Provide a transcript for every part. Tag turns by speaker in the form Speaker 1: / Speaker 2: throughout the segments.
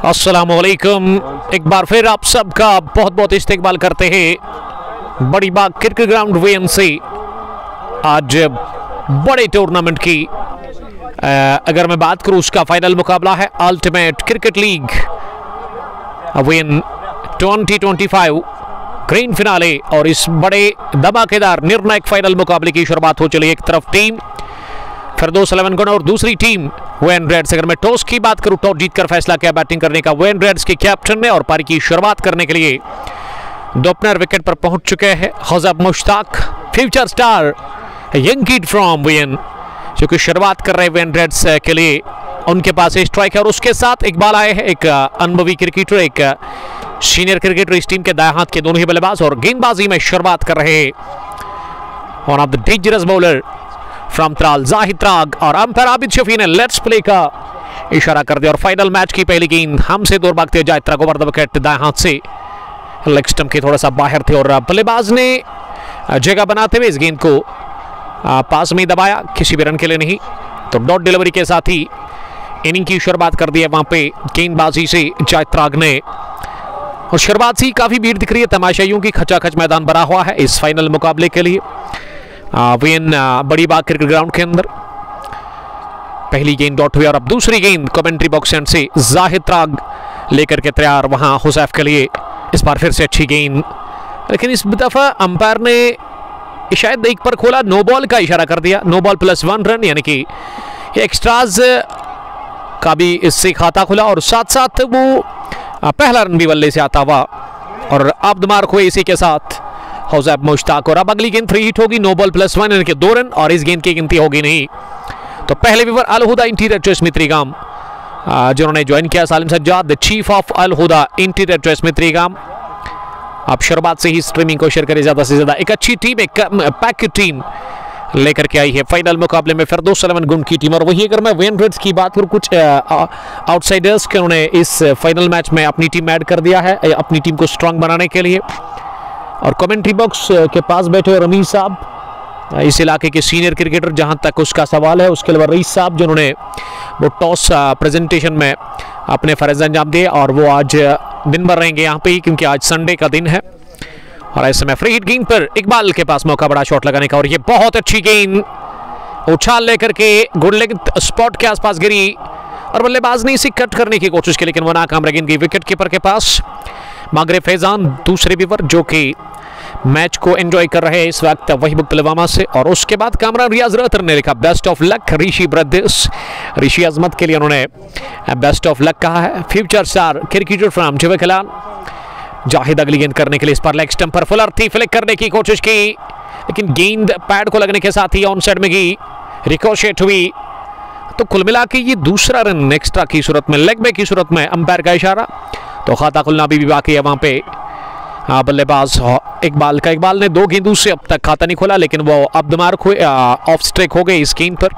Speaker 1: अस्सलामुअलैकुम। एक बार फिर आप सबका बहुत बहुत इस्तेकबाल करते हैं बड़ी बाग क्रिकेट ग्राउंड वेन से। आज बड़े टूर्नामेंट की अगर मैं बात करूं, उसका फाइनल मुकाबला है ultimate cricket league when 2025 grand finale. और इस बड़े धमाकेदार निर्णायक फाइनल मुकाबले की शुरुआत हो चली। एक तरफ टीम फिरदौस 11 गुण और दूसरी टीम वेन रेड्स। अगर मैं टॉस की बात करूं, टॉस जीतकर फैसला किया बैटिंग करने का वेन रेड्स के कैप्टन ने, और पारी की शुरुआत करने के लिए दोपहर विकेट पर पहुंच चुके हैं Khwaja Mushtaq, future star young kid from Wayne, जो कि शुरुआत कर रहे वेन रेड्स के लिए। उनके पास स्ट्राइक है और उसके साथ इकबाल आए हैं, एक अनुभवी क्रिकेटर, एक सीनियर क्रिकेटर इस टीम के दाएं हाथ के दोनों ही बल्लेबाज, और गेंदबाजी में शुरुआत कर रहे one of the dangerous bowler from Tral Zahid Trag. और अंपायर आबिद शफी ने लेट्स प्ले का इशारा कर दिया और फाइनल मैच की पहली गेंद हमसे दूर भागते जाहिद त्राग ओवर द विकेट दाएं हाथ से लेग स्टंप के थोड़ा सा बाहर थे, और बल्लेबाज ने जगह बनाते हुए इस गेंद को पास में दबाया, किसी भी रन के लिए नहीं। तो डॉट डिलीवरी के साथ ही इनिंग की शुरुआत कर दी है वहां पे गेंदबाजी से जाहिद त्राग ने। और शुरुआत से ही काफी भीड़ दिख रही है, तमाशाइयों की खचाखच मैदान बना हुआ है इस फाइनल मुकाबले के लिए वेन बड़ी बाग क्रिकेट ग्राउंड के अंदर। पहली गेंद डॉट हुई और अब दूसरी गेंद कमेंट्री बॉक्स एंड से जाहिद त्राग लेकर के तैयार वहां हुसैफ के लिए। इस बार फिर से अच्छी गेंद, लेकिन इस दफा अंपायर ने शायद एक पर खोला, नो बॉल का इशारा कर दिया। नो बॉल +1 रन, यानी कि एक्स्ट्राज का भी इससे खाता खुला, और साथ साथ वो पहला रन भी बल्ले से आता हुआ, और अब मार्क हुए इसी के साथ ख्वाजा मुश्ताक। और अब अगली गेंद 3 हिट होगी, नो बॉल +1 यानी कि 2 रन, और इस गेंद की गिनती होगी नहीं। तो पहले viewer Al Huda interior to Smith Rigam, जिन्होंने ज्वाइन किया Salim Sajjad, the chief of Al Huda interior to Smith Rigam. आप शुरुआत से ही स्ट्रीमिंग को शेयर करें ज्यादा से ज्यादा। एक अच्छी टीम, एक पैक की टीम लेकर के आई है फाइनल मुकाबले में फिरदौस 11 गुण की टीम। और वही अगर मैं वेन रेड्स की बात करूं, कुछ आउटसाइडर्स के उन्होंने इस फाइनल मैच में अपनी टीम ऐड कर दिया है अपनी टीम को स्ट्रांग बनाने के लिए। और कमेंट्री बॉक्स के पास बैठे रमीज साहब, इस इलाके के सीनियर क्रिकेटर जहां तक उसका सवाल है। उसके अलावा रईस साहब, जिन्होंने वो टॉस प्रेजेंटेशन में अपने फर्ज अंजाम दिए, और वो आज दिन भर रहेंगे यहाँ पे ही, क्योंकि आज संडे का दिन है। और ऐसे में फ्री हिट गेंद पर इकबाल के पास मौका, बड़ा शॉट लगाने का, और ये बहुत अच्छी गेंद उछाल लेकर के गुड लेग स्पॉट के आसपास गिरी, और बल्लेबाज ने इसे कट करने की कोशिश की, लेकिन वो नाकाम रह गई विकेट कीपर के पास। मागरे फैजान दूसरे विवर, जो कि मैच को एंजॉय कर रहे हैं इस वक्त वही पुलवामा से। और उसके बाद कामरान रियाज रतर ने लिखा best of luck Rishi brothers, Rishi Azmat के लिए उन्होंने बेस्ट ऑफ लक कहा है। Future star cricketer from Chiwkalan. Zahid अगली गेंद करने के लिए इस पर लेग स्टंप पर फुलर थी, फ्लिक करने की कोशिश की, लेकिन गेंद पैड को लगने के साथ ही ऑन साइड में गई, रिकोशेट हुई। तो कुल मिला के ये दूसरा रन एक्स्ट्रा की सूरत में, लेग बैक की सूरत में अंपायर का इशारा। तो खाता खुलना भी बाकी है वहां पे बल्लेबाज इकबाल का। इकबाल ने 2 गेंदों से अब तक खाता नहीं खोला, लेकिन वो अब दिमाग हुए ऑफ स्ट्राइक हो गए इस गेंद पर।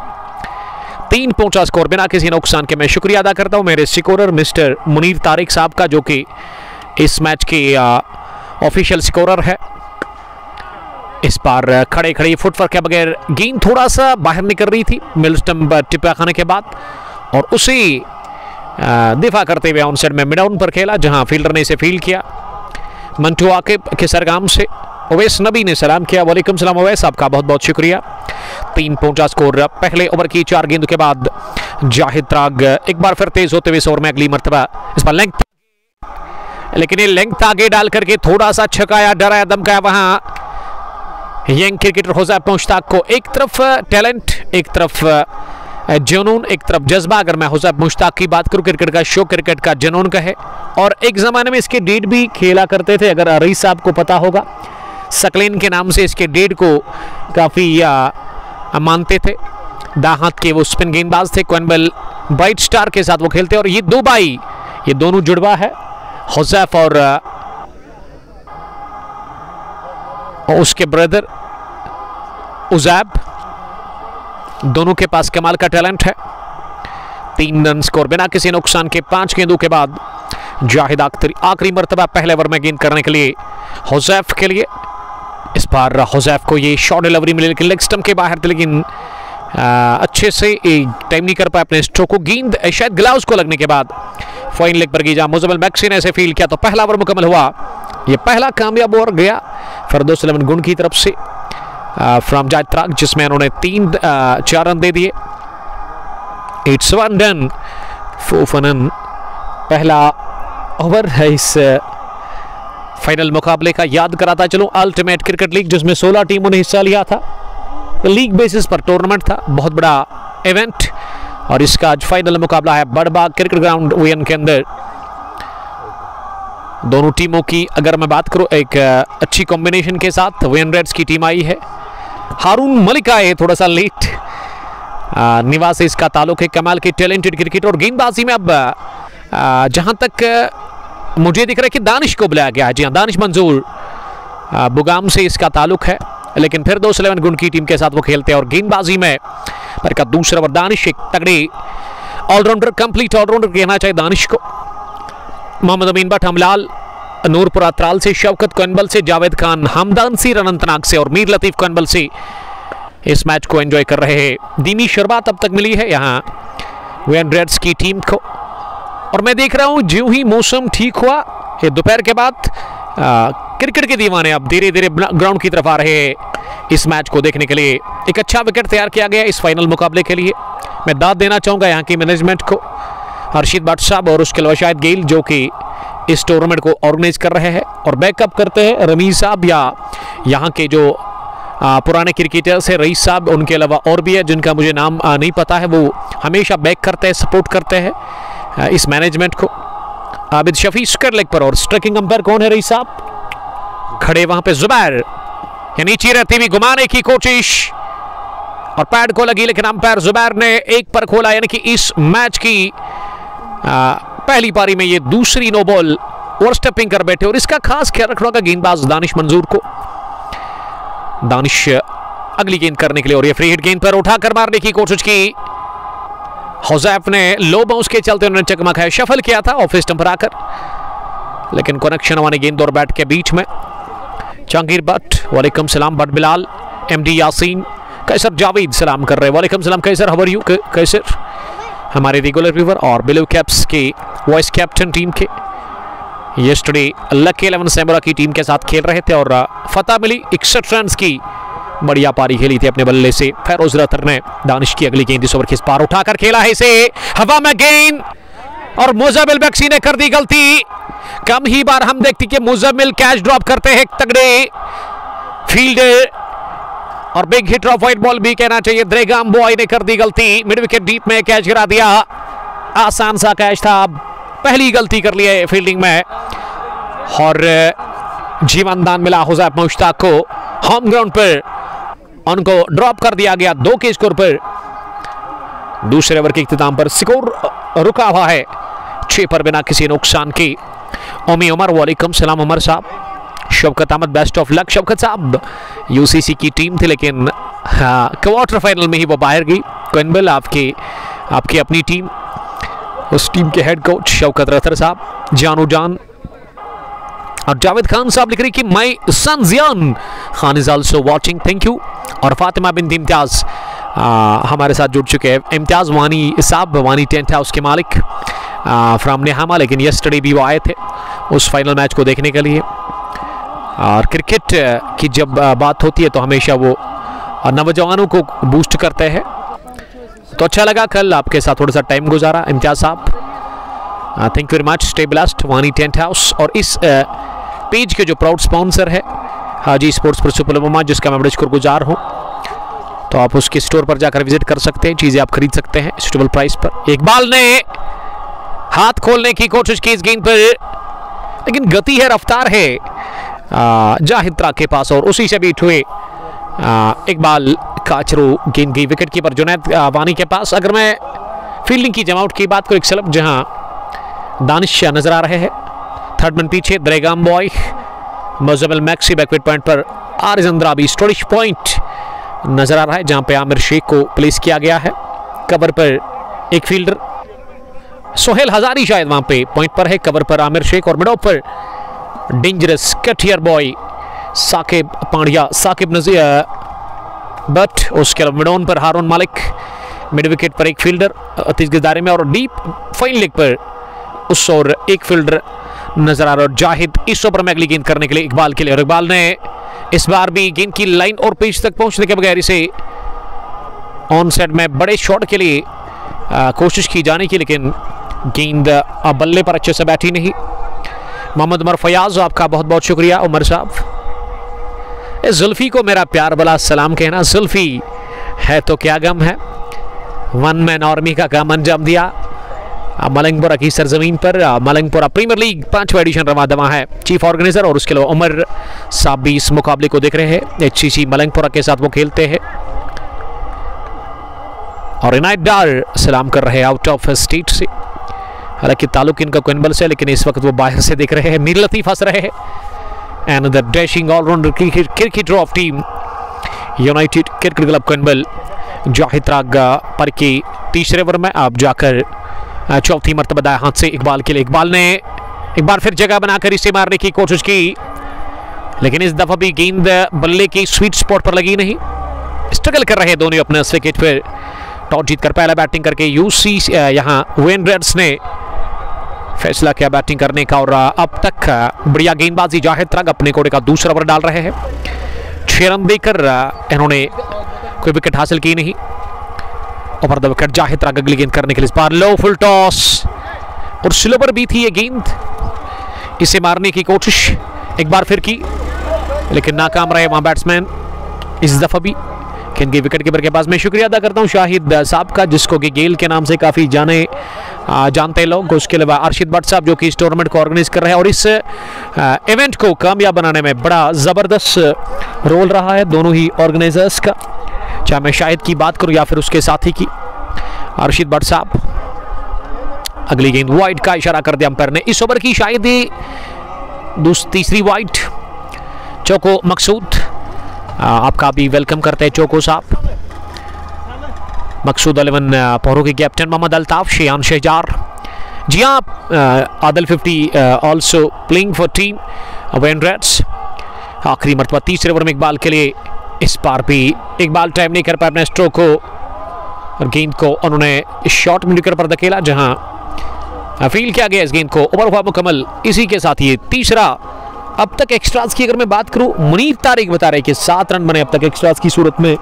Speaker 1: 3 पहुंचा स्कोर बिना किसी नुकसान के। मैं शुक्रिया अदा करता हूं मेरे स्कोरर मिस्टर मुनीर तारिक साहब का, जो कि इस मैच के ऑफिशियल स्कोरर है। इस बार खड़े खड़े फुटवर्क के बगैर गेंद थोड़ा सा बाहर निकल रही थी मिड स्टंप टिप्पा खाने के बाद, और उसी दिफा करते हुए ऑन साइड में मिड ऑन पर खेला, जहां फील्डर ने इसे फील्ड किया। मंटू आकिब के सरगाम से ओवैस नबी ने सलाम किया। वालेकुम सलाम ओवैस, आपका बहुत बहुत शुक्रिया। 3 पहुंचा स्कोर पहले ओवर की 4 गेंदों के बाद। जाहिद त्राग एक बार फिर तेज होते हुए इस ओवर में अगली मर्तबा इस पर लेंथ, लेकिन ये लेंथ आगे डाल करके थोड़ा सा छकाया, डराया धमकाया वहां यंग क्रिकेटर ख्वाजा मुश्ताक को। एक तरफ टैलेंट, एक तरफ जुनून, एक तरफ जज्बा। अगर मैं ख्वाजा मुश्ताक की बात करूं, क्रिकेट का शो, क्रिकेट का जुनून का है, और एक जमाने में इसके डेड भी खेला करते थे। अगर रईस साहब को पता होगा, सकलेन के नाम से इसके डेड को काफी मानते थे। दाएं हाथ के वो स्पिन गेंदबाज थे, क्वेनबेल ब्राइट स्टार के साथ वो खेलते। और ये 2 भाई, ये दोनों जुड़वा है, हुसैफ और उसके ब्रदर उजैब, दोनों के पास कमाल का टैलेंट है। 3 रन स्कोर बिना किसी नुकसान के 5 गेंदों के बाद। जाहिद आखिरी मर्तबा पहले ओवर में गेंद करने के लिए हुसैफ के लिए। इस बार हुसैफ को ये शॉर्ट डिलीवरी मिली, लेकिन लेग स्टंप के बाहर थे, लेकिन अच्छे से टाइम नहीं कर पाया अपने स्ट्रोक को। गेंद शायद ग्लव्स को लगने के बाद फाइन लेग पर की जहां मुजम्मिल मैक्सी ने इसे फील्ड किया तो पहला ओवर मुकम्मल हुआ। ये पहला कामयाब ओवर गया फिरदौस 11 गुण की तरफ से फ्रॉम जायद त्राक, जिसमें उन्होंने 4 रन दे दिए। इट्स 1 रन फोफनन पहला ओवर है इस फाइनल मुकाबले का। याद कराता चलूं अल्टीमेट क्रिकेट लीग जिसमें 16 टीमों ने हिस्सा लिया था, लीग बेसिस पर टूर्नामेंट था, बहुत बड़ा इवेंट, और इसका आज फाइनल मुकाबला है बड़बाग क्रिकेट ग्राउंड वीएन के अंदर। दोनों टीमों की अगर मैं बात करूं एक अच्छी कॉम्बिनेशन के साथ वीएन रेड्स की टीम आई है। हारून मलिक आए थोड़ा सा लेट, निवासी इसका ताल्लुक है, कमाल की टैलेंटेड क्रिकेटर। और गेंदबाजी में अब जहां तक मुझे दिख रहा है कि दानिश को बुलाया गया है। जी हाँ, दानिश मंजूर बुगाम से इसका ताल्लुक है, लेकिन फिर 211 गुण की टीम के साथ वो खेलते हैं। और गेंदबाजी में पर का दूसरा ओवर दानिश एक तगड़ी ऑलराउंडर, कंप्लीट ऑलराउंडर कहना चाहिए दानिश को। मोहम्मद अमीन भट्ट हमलाल, नूरपुरा त्राल से, शौकत कनबल से, जावेद खान हमदान से, अनंतनाग से और मीर लतीफ कनबल से इस मैच को एंजॉय कर रहे हैं। धीमी शुरुआत अब तक मिली है यहाँ वीएन रेड्स की टीम को, और मैं देख रहा हूँ ज्यों ही मौसम ठीक हुआ ये दोपहर के बाद क्रिकेट के दीवाने अब धीरे धीरे ग्राउंड की तरफ आ रहे हैं इस मैच को देखने के लिए। एक अच्छा विकेट तैयार किया गया इस फाइनल मुकाबले के लिए। मैं दाद देना चाहूँगा यहाँ की मैनेजमेंट को, हर्षित भट्ट साहब और उसके अलावा शाहिद गेल जो कि इस टूर्नामेंट को ऑर्गेनाइज कर रहे हैं, और बैकअप करते हैं रमीज साहब या यहाँ के जो पुराने क्रिकेटर्स है, रईस साहब, उनके अलावा और भी है जिनका मुझे नाम नहीं पता है, वो हमेशा बैक करते हैं, सपोर्ट करते हैं इस मैनेजमेंट को। आबिद शफी स्क्वायर लेग पर, और स्ट्राइकिंग अंपायर कौन है रईस साहब खड़े वहां पे। जुबैर नीचे रहती हुई घुमाने की कोशिश और पैड को लगी, लेकिन अंपायर जुबैर ने एक पर खोला, यानी कि इस मैच की पहली पारी में ये दूसरी नो बॉल ओवर स्टेपिंग कर बैठे। और इसका खास ख्याल रखना होगा गेंदबाज दानिश मंजूर को। दानिश अगली गेंद करने के लिए, और ये फ्री हिट गेंद पर उठाकर मारने की कोशिश की। हुज़ैफ ने लो बाउंस के चलते उन्होंने चकमा खाया, शफल किया था ऑफ स्टंप आकर, लेकिन कनेक्शन वाली गेंद और बैट के बीच में। जहांगीर भट्ट वालेकुम सलाम, भट्ट बिलाल, एमडी यासीन, कैसर जावेद सलाम कर रहे हैं, वालेकुम सलाम कैसर, हाउ आर यू कैसर, हमारे रेगुलर व्यूवर और ब्लू कैप्स के वाइस कैप्टन टीम के यस्टरडे लकी 11 सैमुरा की टीम के साथ खेल रहे थे और फतह मिली 61 रन की बढ़िया पारी खेली थी अपने बल्ले से। फैरोज रतर ने दानिश की अगली गेंद इस ओवर के पार उठाकर खेला है इसे हवा में, गेंद और मुजम्मिल मैक्सी ने कर दी गलती। कम ही बार हम देखते कि मुजम्मिल कैच ड्रॉप करते हैं तगड़े फील्डर, और big hitter of white ball भी कहना चाहिए। द्रेगाम बॉय ने कर दी गलती, मिड विकेट डीप में कैच गिरा दिया, आसान सा कैच था, पहली गलती कर ली है फील्डिंग में, और जीवन दान मिला हुज़ैफ मुश्ताक को। होम ग्राउंड पर उनको ड्रॉप कर दिया गया 2 के स्कोर पर। दूसरे ओवर के इख्तिताम पर स्कोर रुका हुआ है 6 पर बिना किसी नुकसान की। ओमी उमर, वालेकुम सलाम उमर साहब। Shaukat Ahmad, best of luck Shaukat साहब। यूसीसी की टीम थी लेकिन क्वार्टर फाइनल में ही वो बाहर गई। कनबल आपकी अपनी टीम, उस टीम के हेड कोच शौकत रतर साहब, जानू जान। और जावेद खान साहब लिख रही कि my son Zian Khan is also watching, thank you. और फातिमा बिन इम्तियाज हमारे साथ जुड़ चुके हैं। इम्तियाज वानी साहब, वानी टेंट हाउस के मालिक फ्रॉम नेहामा, लेकिन यस्टरडे भी वो आए थे उस फाइनल मैच को देखने के लिए। और क्रिकेट की जब बात होती है तो हमेशा वो नौजवानों को बूस्ट करते हैं, तो अच्छा लगा कल आपके साथ थोड़ा सा टाइम गुजारा। इम्तियाज साहब thank you very much, stay blessed. वानी टेंट हाउस और इस पेज के जो प्राउड स्पॉन्सर है हाजी स्पोर्ट्स पर सुपरलोमा, जिसका मैं बड़ा शुक्रगुजार हूँ, तो आप उसके स्टोर पर जाकर विजिट कर सकते हैं, चीज़ें आप खरीद सकते हैं सुटेबल प्राइस पर। इकबाल ने हाथ खोलने की कोशिश की इस गेंद पर, लेकिन गति है, रफ्तार है जाहिद त्राक के पास, और उसी से बीट हुए इकबाल काचरू गेंद गई विकेट कीपर जुनैद वानी के पास। अगर मैं फील्डिंग की जमावट की बात करूँ, एक स्लब जहां दानिश नजर आ रहे हैं, थर्ड मैन पीछे Dregam boy, Muzammil Maxi backward point पर, आरिज अंद्राबी स्टोरिश पॉइंट नजर आ रहा है जहां पे आमिर शेख को प्लेस किया गया है। कवर पर एक फील्डर सोहेल हजारी शायद वहां पे पॉइंट पर है, कवर पर आमिर शेख, और मिडऑफ पर डेंजरस कटियर बॉय साकिब पांड्या, साकिब नजीर बट, उसके मिडॉन पर हारून मालिक, मिड विकेट पर एक फील्डर 30 गज दायरे में, और डीप फाइन लेग पर उस और एक फील्डर नजर आ रहा है। जाहिद इस ओवर में अगली गेंद करने के लिए इकबाल के लिए, और इकबाल ने इस बार भी गेंद की लाइन और पिच तक पहुंचने के बगैर इसे ऑन साइड में बड़े शॉट के लिए कोशिश की जाने की, लेकिन गेंद बल्ले पर अच्छे से बैठी नहीं। मोहम्मद उमर फयाज, आपका बहुत बहुत शुक्रिया उमर साहब। जुल्फी को मेरा प्यार भला सलाम कहना। जुल्फी है तो क्या गम है, वन मैन आर्मी का काम अंजाम दिया मलंगपुरा की सरजमीन पर। मलंगपुरा प्रीमियर लीग 5वां एडिशन रवा दवा है। चीफ ऑर्गेनाइजर और उसके अलावा उमर साहब भी इस मुकाबले को देख रहे हैं। HCC मलंगपुरा के साथ वो खेलते हैं और इनायत डार सलाम कर रहे हैं आउट ऑफ स्टेट से। हालांकि ताल्लुक इनका कोइनबल से, लेकिन इस वक्त वो बाहर से देख रहे हैं। मीर लतीफ हंस रहे हैं। And the dashing all rounder cricketer of team United Cricket Club Koinbal Zahid Rag पर के तीसरे ओवर में आप जाकर चौथी मरतबा दाएं हाथ से इकबाल के लिए। इकबाल ने एक बार फिर जगह बनाकर इसे मारने की कोशिश की, लेकिन इस दफा भी गेंद बल्ले की स्वीट स्पॉट पर लगी नहीं। स्ट्रगल कर रहे दोनों अपने विकेट पर। टॉस जीतकर पहला बैटिंग करके यूसी यहां वेन रेड्स ने फैसला किया बैटिंग करने का, और अब तक बढ़िया गेंदबाजी जाहिद राग अपने कोटे का दूसरा ओवर डाल रहे हैं। 6 रन देकर इन्होंने कोई विकेट हासिल की नहीं। ओवर द विकेट जाहिद राग अगली गेंद करने के लिए। इस बार लो फुल टॉस और स्लो पर भी थी ये गेंद, इसे मारने की कोशिश एक बार फिर की, लेकिन नाकाम रहे वहां बैट्समैन इस दफा भी। खेल विकेट कीपर के पास मैं शुक्रिया अदा करता हूं शाहिद साहब का, जिसको कि गेल के नाम से काफ़ी जानते लोग। उसके अलावा अर्शिद भट्ट साहब जो कि इस टूर्नामेंट को ऑर्गेनाइज कर रहे हैं और इस इवेंट को कामयाब बनाने में बड़ा ज़बरदस्त रोल रहा है दोनों ही ऑर्गेनाइजर्स का, चाहे मैं शाहिद की बात करूं या फिर उसके साथी की अर्शिद भट्ट साहब। अगली गेंद वाइड का इशारा कर दिया अंपायर ने। इस ओवर की शायद तीसरी वाइड। चौको मकसूद, आपका भी वेलकम करते हैं चौको साहब। मकसूद 11 पोरो के कैप्टन मोहम्मद अल्ताफ, शेयान शहजार। जी हाँ, Adil 50 also playing for team when Reds. आखिरी मरतबा तीसरे ओवर में इकबाल के लिए। इस बार भी इकबाल टाइम नहीं कर पाए अपने स्ट्रोक को, और गेंद को उन्होंने शॉर्ट मिडविकेट पर धकेला जहां फील किया गया इस गेंद को। ओवर हुआ मुकम्मल। इसी के साथ ये तीसरा। अब तक एक्स्ट्रास की अगर मैं बात करूं, मुनीर तारिक बता रहे कि 7 रन बने अब तक एक्स्ट्रास की सूरत में,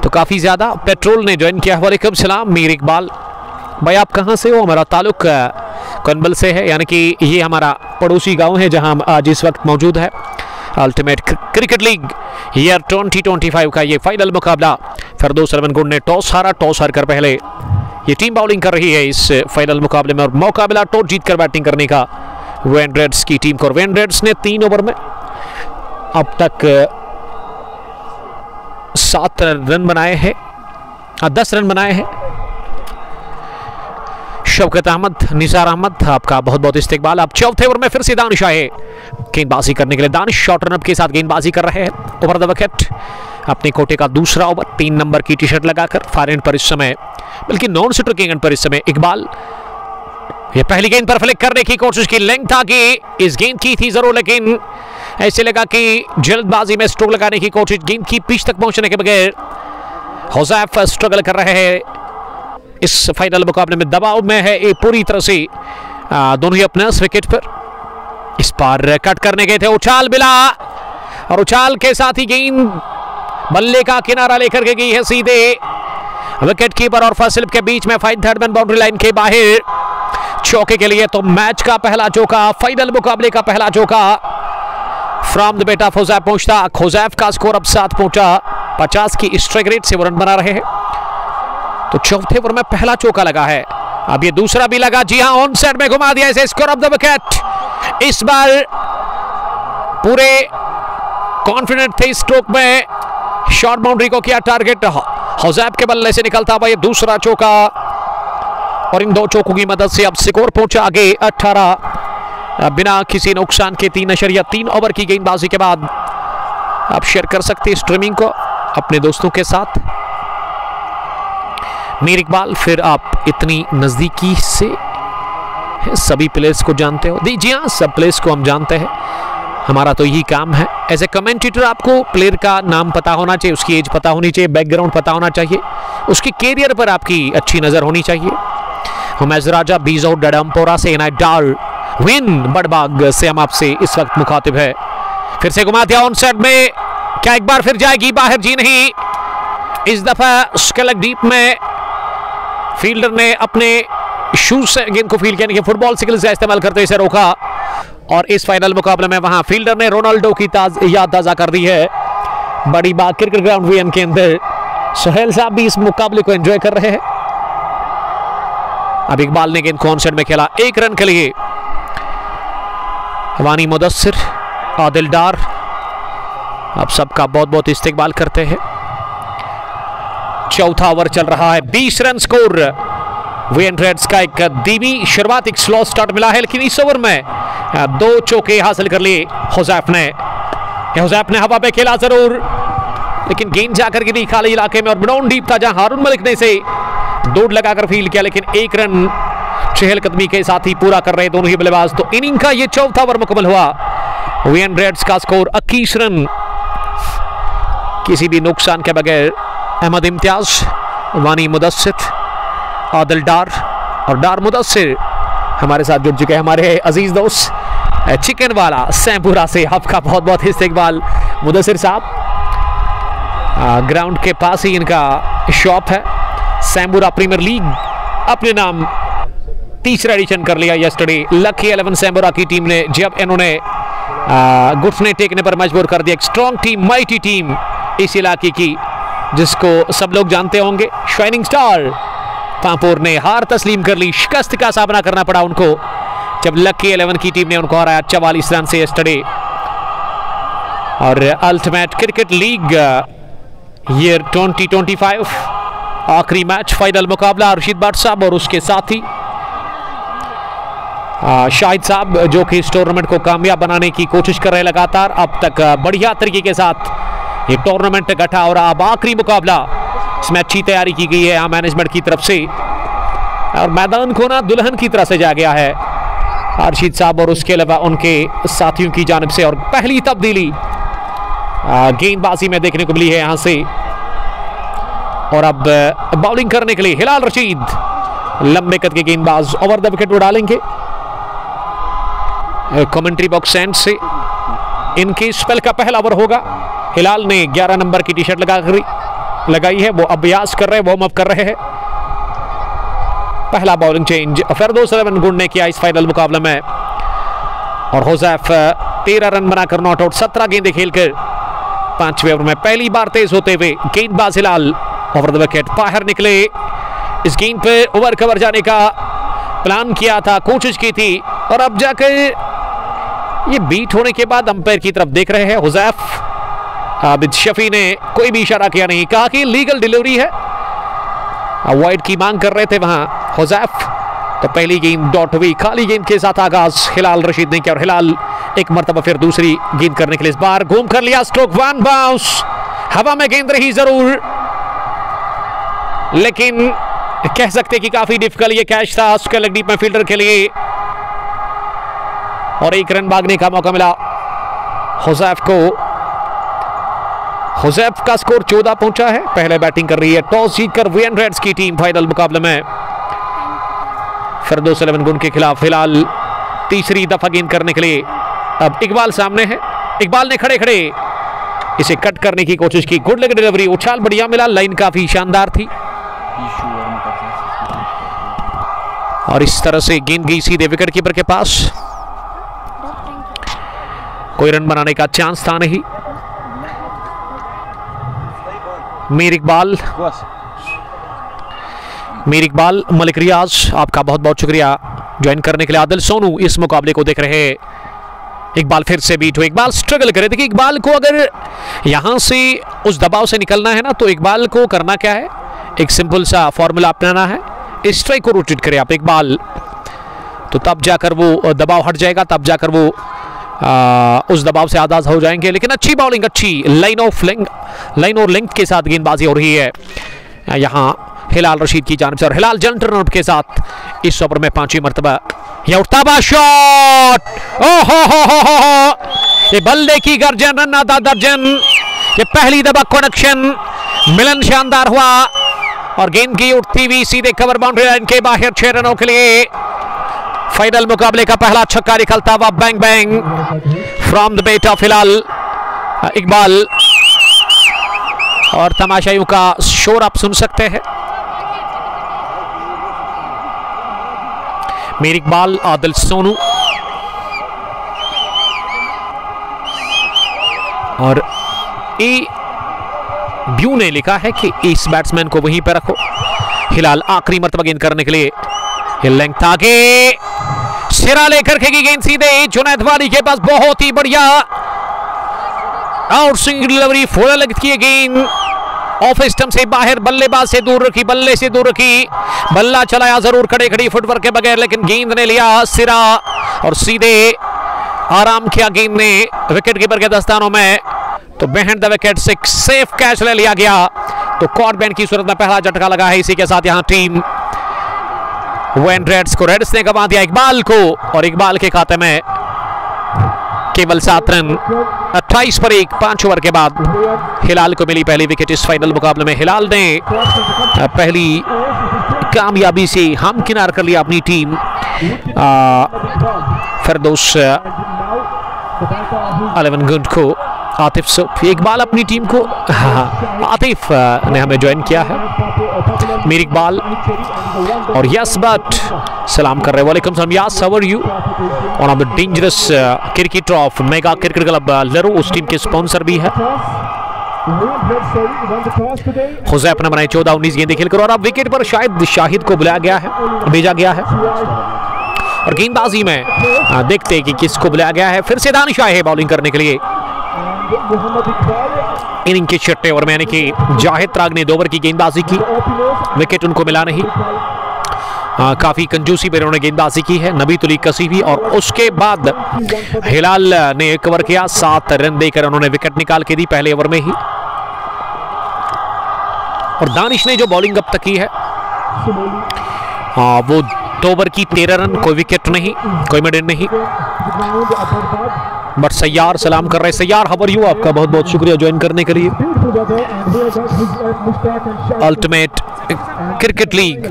Speaker 1: तो काफी ज्यादा। पेट्रोल ने ज्वाइन किया। वालेकुम सलाम मीर इकबाल भाई, आप कहां से हो? हमारा ताल्लुक कोइनबल से है, यानी कि ये हमारा पड़ोसी गांव है जहां हम आज इस वक्त मौजूद है। अल्टीमेट क्रिकेट लीग ईयर 2025 का ये फाइनल मुकाबला। फिरदौस रमनगुंड ने टॉस हारा। टॉस हारकर पहले ये टीम बॉलिंग कर रही है इस फाइनल मुकाबले में, और मौका मिला टॉस जीतकर बैटिंग करने का वेन रेड्स की टीम को। और वेन रेड्स ने 3 ओवर में अब तक 7 रन बनाए हैं, 10 रन बनाए हैं। शौकत अहमद, निसार अहमद, आपका बहुत बहुत इस्तेकबाल। आप चौथे ओवर में फिर से दानिश आए गेंदबाजी करने के लिए। दानिश शॉर्ट रनअप के साथ गेंदबाजी कर रहे हैं। ओवर द विकेट अपने कोटे का दूसरा ओवर। 3 नंबर की टी-शर्ट लगाकर फार एंड पर इस समय, बल्कि नॉन स्ट्रोक के एंड पर इस समय इकबाल। ये पहली गेंद पर फ्लिक करने की कोशिश की। लेंथ था कि इस गेंद की थी जरूर, लेकिन ऐसे लगा कि जल्दबाजी में स्ट्रोक लगाने की कोशिश। गेंद की पिच तक पहुंचने के बगैर हुज़ैफ स्ट्रगल कर रहे हैं इस फाइनल मुकाबले में। दबाव में है ये पूरी तरह से दोनों ही अपने विकेट पर। इस बार कट करने गए थे, उछाल मिला, और उछाल के साथ ही गेंद बल्ले का किनारा लेकर के गई है सीधे विकेट कीपर और फर्स्ट स्लिप के बीच में। 5 थर्ड मैन बाउंड्री लाइन के बाहर चौके के लिए। तो मैच का पहला चौका, फाइनल मुकाबले का पहला चौका फ्रॉम द बेट ऑफ हुज़ैफ पहुंचता। हुज़ैफ का स्कोर अब 7 पहुंचा। 50 की स्ट्राइक रेट से वो रन बना रहे हैं। तो चौथे ओवर में पहला चौका लगा है, अब ये दूसरा भी लगा। जी हां, ऑन साइड में घुमा दिया इसे। Score of the wicket. इस बार पूरे कॉन्फिडेंट थे स्ट्रोक में, शॉर्ट बाउंड्री को किया टारगेट। हुज़ैफ के बल्ले से निकलता हुआ ये दूसरा चौका, और इन 2 चौकों की मदद से अब स्कोर पहुंचा आगे 18 बिना किसी नुकसान के। 3.3 ओवर की गेंदबाजी के बाद आप शेयर कर सकते हैं स्ट्रीमिंग को अपने दोस्तों के साथ। मीर इकबाल, फिर आप इतनी नज़दीकी से सभी प्लेयर्स को जानते हो? जी हाँ, सब प्लेयर्स को हम जानते हैं, हमारा तो यही काम है। एज ए कमेंटेटर आपको प्लेयर का नाम पता होना चाहिए, उसकी एज पता होनी चाहिए, बैकग्राउंड पता होना चाहिए, उसकी कैरियर पर आपकी अच्छी नज़र होनी चाहिए। हुमैज राजा बीजो डडमपोरा से डार विन बड़बाग से हम आपसे इस वक्त मुखातिब है। फिर से घुमा दिया ऑन साइड में, क्या एक बार फिर जाएगी बाहर? जी नहीं, इस दफा स्केलक डीप में फील्डर ने अपने शूज से गेंद को फील्ड यानी कि फुटबॉल सिकल्स का इस्तेमाल करते इसे रोका और इस फाइनल मुकाबले में वहां फील्डर ने रोनाल्डो की याद ताजा कर दी है। बड़ी बात क्रिकेट ग्राउंड वीएन के अंदर सुहेल साहब भी इस मुकाबले को एंजॉय कर रहे हैं। अब इकबाल ने गेंद को ऑन साइड में खेला 1 रन के लिए। वानी मुदस्सिर, आदिल डार अब सबका बहुत बहुत इस्तेकबाल करते हैं। चौथा ओवर चल रहा है, 20 रन स्कोर। वीएन रेड्स का एक धीमी शुरुआत, एक स्लो स्टार्ट मिला है, लेकिन इस ओवर में 2 चौके हासिल कर लिए हुज़ैफ ने हवा पे खेला जरूर, लेकिन गेंद जाकर गिरी खाली इलाके में और ब्राउन डीप था जहां हारून मलिक ने इसे दौड़ लगाकर फील्ड किया, लेकिन 1 रन चहलकदमी के साथ ही पूरा कर रहे दोनों ही बल्लेबाज। तो इनिंग का ये चौथा ओवर मुकम्मल हुआ। वीएन रेड्स का स्कोर 21 रन, किसी भी नुकसान के बगैर। अहमद इम्तियाज, वानी मुदस्सिर, आदिल डार और डार मुदस्सिर हमारे साथ जुड़ चुके हैं। हमारे अजीज दोस्त चिकन वाला सैमपुरा से आपका बहुत बहुत इस्तेकबाल। मुदस्सिर साहब, ग्राउंड के पास ही इनका शॉप है। सैमपुरा प्रीमियर लीग अपने नाम 3रा एडिशन कर लिया यस्टरडे। लकी 11 सैमपुरा की टीम ने जब इन्होंने घुटने टेकने पर मजबूर कर दिया। एक स्ट्रॉन्ग टीम, माइटी टीम इस इलाके की, जिसको सब लोग जानते होंगे। शाइनिंग स्टार पांपोर ने हार तस्लीम कर ली, शिकस्त का सामना करना पड़ा उनको जब लकी 11 की टीम ने उनको हराया 44 रन से यस्टरडे। और अल्टीमेट क्रिकेट लीग ईयर 2025 आखिरी मैच, फाइनल मुकाबला रशीद भट्ट साहब और उसके साथी शाहिद साहब, जो कि इस टूर्नामेंट को कामयाब बनाने की कोशिश कर रहे लगातार। अब तक बढ़िया तरीके के साथ ये टूर्नामेंट गठा और अब आखिरी मुकाबला, इसमें अच्छी तैयारी की गई है यहाँ मैनेजमेंट की तरफ से और मैदान को ना दुल्हन की तरह से जा गया है रशीद साहब और उसके अलावा उनके साथियों की जानिब से। और पहली तब्दीली गेंदबाजी में देखने को मिली है यहाँ से। और अब बॉलिंग करने के लिए हिलाल रशीद, लंबे कद के गेंदबाज, ओवर द विकेट उड़ालेंगे। कमेंट्री बॉक्स एंड से इनके स्पेल का पहला ओवर होगा। हिलाल ने 11 नंबर की टी-शर्ट लगाई है, वो अभ्यास कर रहे हैं, वार्म अप कर रहे हैं। पहला बॉलिंग चेंज फिरदौस अहमद गुण ने किया इस फाइनल मुकाबले में और हुज़ैफ 13 रन बनाकर नॉट आउट। 17 गेंदें खेलकर 5वें ओवर में पहली बार तेज होते हुए गेंदबाज हिलाल ओवर द विकेट बाहर निकले। इस गेंद पे ओवर कवर जाने का प्लान किया था, कोशिश की थी और अब जाकर ये बीट होने के बाद अंपायर की तरफ देख रहे हैं हुज़ैफ। आबिद शफी ने कोई भी इशारा किया नहीं, कहा कि लीगल डिलीवरी है, अवॉइड की मांग कर रहे थे वहां हुज़ैफ। तो पहली गेंद डॉट हुई, खाली गेंद के साथ आगाज हिलाल रशीद ने किया और हिलाल एक मरतबा फिर दूसरी गेंद करने के लिए इस बार घूम कर लिया। स्ट्रोक 1 बाउंस, हवा में गेंद रही जरूर, लेकिन कह सकते कि काफी डिफिकल्ट ये कैच था उसके लेग डीप में फील्डर के लिए और 1 रन भागने का मौका मिला हुज़ैफ को। हुज़ैफ का स्कोर 14 पहुंचा है। पहले बैटिंग कर रही है टॉस जीतकर वीएन रेड्स की टीम फाइनल मुकाबले में फिरदौस अहमद गुण के खिलाफ। फिलहाल तीसरी दफा गेंद करने के लिए अब इकबाल सामने है। इकबाल ने खड़े खड़े इसे कट करने की कोशिश की, गुड लेग डिलीवरी, उछाल बढ़िया मिला, लाइन काफी शानदार थी और इस तरह से गेंद गई सीधे विकेट कीपर के पास। कोई रन बनाने का चांस था नहीं। मीर इकबाल, मलिक रियाज, आपका बहुत बहुत शुक्रिया ज्वाइन करने के लिए। आदिल सोनू इस मुकाबले को देख रहे हैं। इकबाल फिर से बीट हुए, इकबाल स्ट्रगल करे। देखिए इकबाल को अगर यहां से उस दबाव से निकलना है ना, तो इकबाल को करना क्या है, एक सिंपल सा फॉर्मूला अपनाना है, स्ट्राइक को रोटेट करे आप इकबाल, तो तब जाकर वो दबाव हट जाएगा, तब जाकर वो उस दबाव से आजाद हो जाएंगे। लेकिन अच्छी बॉलिंग, अच्छी लाइन और लेंथ के साथ गेंदबाजी हो रही है यहाँ हिलाल रशीद की जानिब से और हिलाल जन टर्नअप के साथ इस ओवर में 5वीं मरतबा यह उठता बा शॉट। ओहो, ये बल्ले की गर्जन, रन आधा दर्जन, ये पहली दफा कनेक्शन मिलन शानदार हुआ और गेंद की उठती हुई सीधे कवर बाउंड्री लाइन के बाहर 6 रनों के लिए फाइनल मुकाबले का पहला छक्का निकलता हुआ bang bang from the bat of Hilal Iqbal. और तमाशाइयों का शोर आप सुन सकते हैं। मीर इकबाल, आदिल सोनू और ए ब्यू ने लिखा है कि इस बैट्समैन को वहीं पर रखो। हिलाल आखिरी मर्तबा गेंद करने के लिए लेंथ आगे, सिरा लेकर के गेंद सीधे जुनैद वाली के पास, बहुत ही बढ़िया out swing delivery, full leg की गेंद ऑफ स्टंप से बाहर, बल्लेबाज से दूर रखी, बल्ले से दूर रखी, बल्ला चलाया जरूर खड़े खड़ी फुटवर्क के बगैर, लेकिन गेंद ने लिया सिरा और सीधे आराम किया गेंद ने विकेट कीपर के दस्तानों में। तो बिहाइंड द विकेट से सेफ कैच ले लिया गया। तो कॉट बैंड की सूरत में पहला झटका लगा है। इसी के साथ यहां टीम वेन रेड्स को रेड्स ने गंवा दिया इकबाल को, और इकबाल के खाते में केवल 7 रन 28 पर 1 5 ओवर के बाद हिलाल को मिली पहली विकेट इस फाइनल मुकाबले में। हिलाल ने पहली कामयाबी से हमकिनार कर लिया अपनी टीम फिरदौस 11 गुंड को। आतिफ सुफ इकबाल अपनी टीम को, आतिफ ने हमें ज्वाइन किया है। मीर इकबाल और यस बट सलाम कर रहे हैं। वालेकुम सलाम yes, how are you? One of the dangerous cricketer of mega cricket club Laroo, उस टीम के स्पॉन्सर भी है। हुज़ैफ ने बनाई 14-19 गेंदें खेलकर, और अब विकेट पर शायद शाहिद को बुलाया गया है, भेजा गया है। और गेंदबाजी में देखते हैं कि किसको बुलाया गया है। फिर से दानिश आए हैं बॉलिंग करने के लिए इनिंग के 6 ओवर में, यानी कि जाहिद त्राग ने 2 ओवर की गेंदबाजी की, विकेट उनको मिला नहीं। काफी कंजूसी पर उन्होंने गेंदबाजी की है। नबी तुली कसीबी, और उसके बाद हिलाल ने कवर किया, 7 रन देकर उन्होंने विकेट निकाल के दी पहले ओवर में ही। और दानिश ने जो बॉलिंग अब तक की है वो 2 ओवर की 13 रन, कोई विकेट नहीं, कोई मिडन नहीं। बट सैयार सलाम कर रहे। सैयार हाउ आर यू? आपका बहुत बहुत शुक्रिया ज्वाइन करने के लिए। Ultimate cricket league,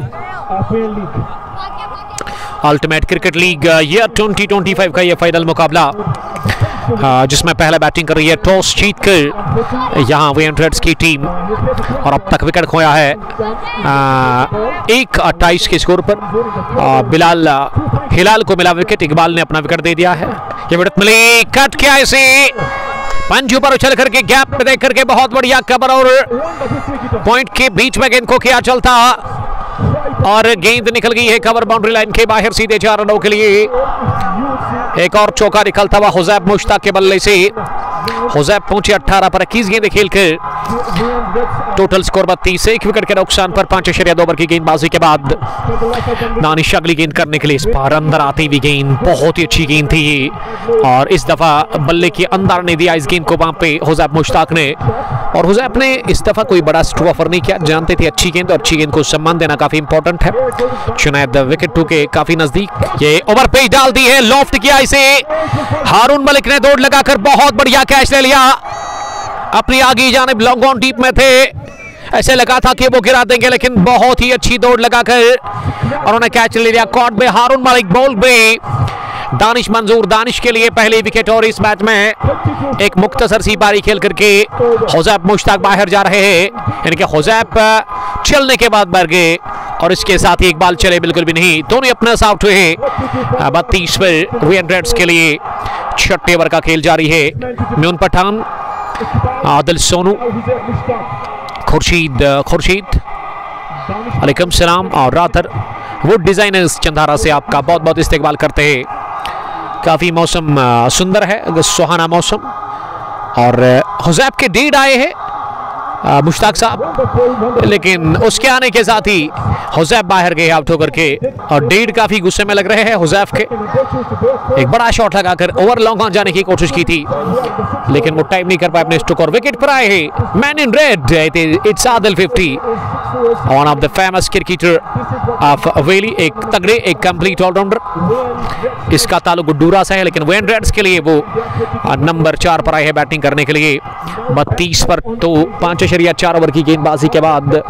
Speaker 1: ultimate cricket league year 2025 का ये फाइनल मुकाबला, जिसमें पहले बैटिंग कर रही है टॉस जीतकर यहाँ वेन रेड्स की टीम, और अब तक विकेट खोया है 1-28 के स्कोर पर। बिलाल हिलाल को मिला विकेट, इकबाल ने अपना विकेट दे दिया है। ये विकेट मिली, कट किया इसे, पंच ऊपर उछल करके गैप में देख करके बहुत बढ़िया कवर, और पॉइंट के बीच में गेंद को किया चलता, और गेंद निकल गई है कवर बाउंड्री लाइन के बाहर सीधे 4 रनों के लिए। एक और चौका निकलता हुआ हुज़ैफ मुश्ताक के बल्ले से। हुज़ैफ पहुंचे 18 पर 21 गेंदें खेलकर, टोटल स्कोर 32, 1 विकेट के नुकसान पर 5.2 ओवर की गेंदबाजी के बाद दानिश अगली गेंद करने के लिए इस बार अंदर आती हुई गेंद, बहुत ही अच्छी गेंद थी, और इस दफा बल्ले के अंदर ने दिया इस गेंद को वहां पे हुज़ैफ मुश्ताक ने। और हुज़ैफ ने इस दफा कोई बड़ा स्ट्रोक ऑफर नहीं किया, जानते थे अच्छी गेंद, और अच्छी गेंद को सम्मान देना काफी इंपॉर्टेंट है। जुनैद विकेट 2 के काफी नजदीक, ये ओवर पेज डाल दी है, लॉफ्ट किया इसे, हारून मलिक ने दौड़ लगाकर बहुत बढ़िया कैच ले लिया। अपनी आगे जानिब लॉन्ग ऑन डीप में थे, ऐसे लगा था कि वो गिरा देंगे, लेकिन बहुत ही अच्छी दौड़ लगाकर उन्होंने कैच ले लिया। कॉर्ड में हारून मलिक, बॉल में दानिश मंजूर, दानिश के लिए पहली विकेट। और इस मैच में एक मुख्तसर सी पारी खेल करके हुज़ैफ मुश्ताक बाहर जा रहे हैं, यानी कि हुज़ैफ चलने के बाद मर गए, और इसके साथ ही इकबाल चले बिल्कुल भी नहीं, दोनों अपने आउट हुए। 32 पर वेन रेड्स के लिए 6 ओवर का खेल जारी है। म्यून पठान, आदिल सोनू, खुर्शीद अलैकुम सलाम, और रातर वुड डिजाइनर्स चंदारा से आपका बहुत बहुत इस्तेकबाल करते हैं। काफ़ी मौसम सुंदर है, सुहाना मौसम, और हुज़ैफ के डेड आए हैं मुश्ताक साहब, लेकिन उसके आने के साथ ही हुज़ैफ बाहर गए आउट होकर के, और डेड काफ़ी गुस्से में लग रहे हैं हुज़ैफ के। एक बड़ा शॉट लगाकर ओवर लॉन्ग ऑन जाने की कोशिश की थी, लेकिन वो टाइम नहीं कर पाए अपने स्ट्रोक, और विकेट पर आए हैं man in red, it's Adil 50, one of the famous cricketer of Veli, एक तगड़े, एक कंप्लीट ऑलराउंडर। इसका ताल्लुक गुड्डूरा से है, लेकिन वेन रेड्स के लिए वो नंबर 4 पर आए हैं बैटिंग करने के लिए। 32 पर तो 5.4 ओवर की गेंदबाजी के बाद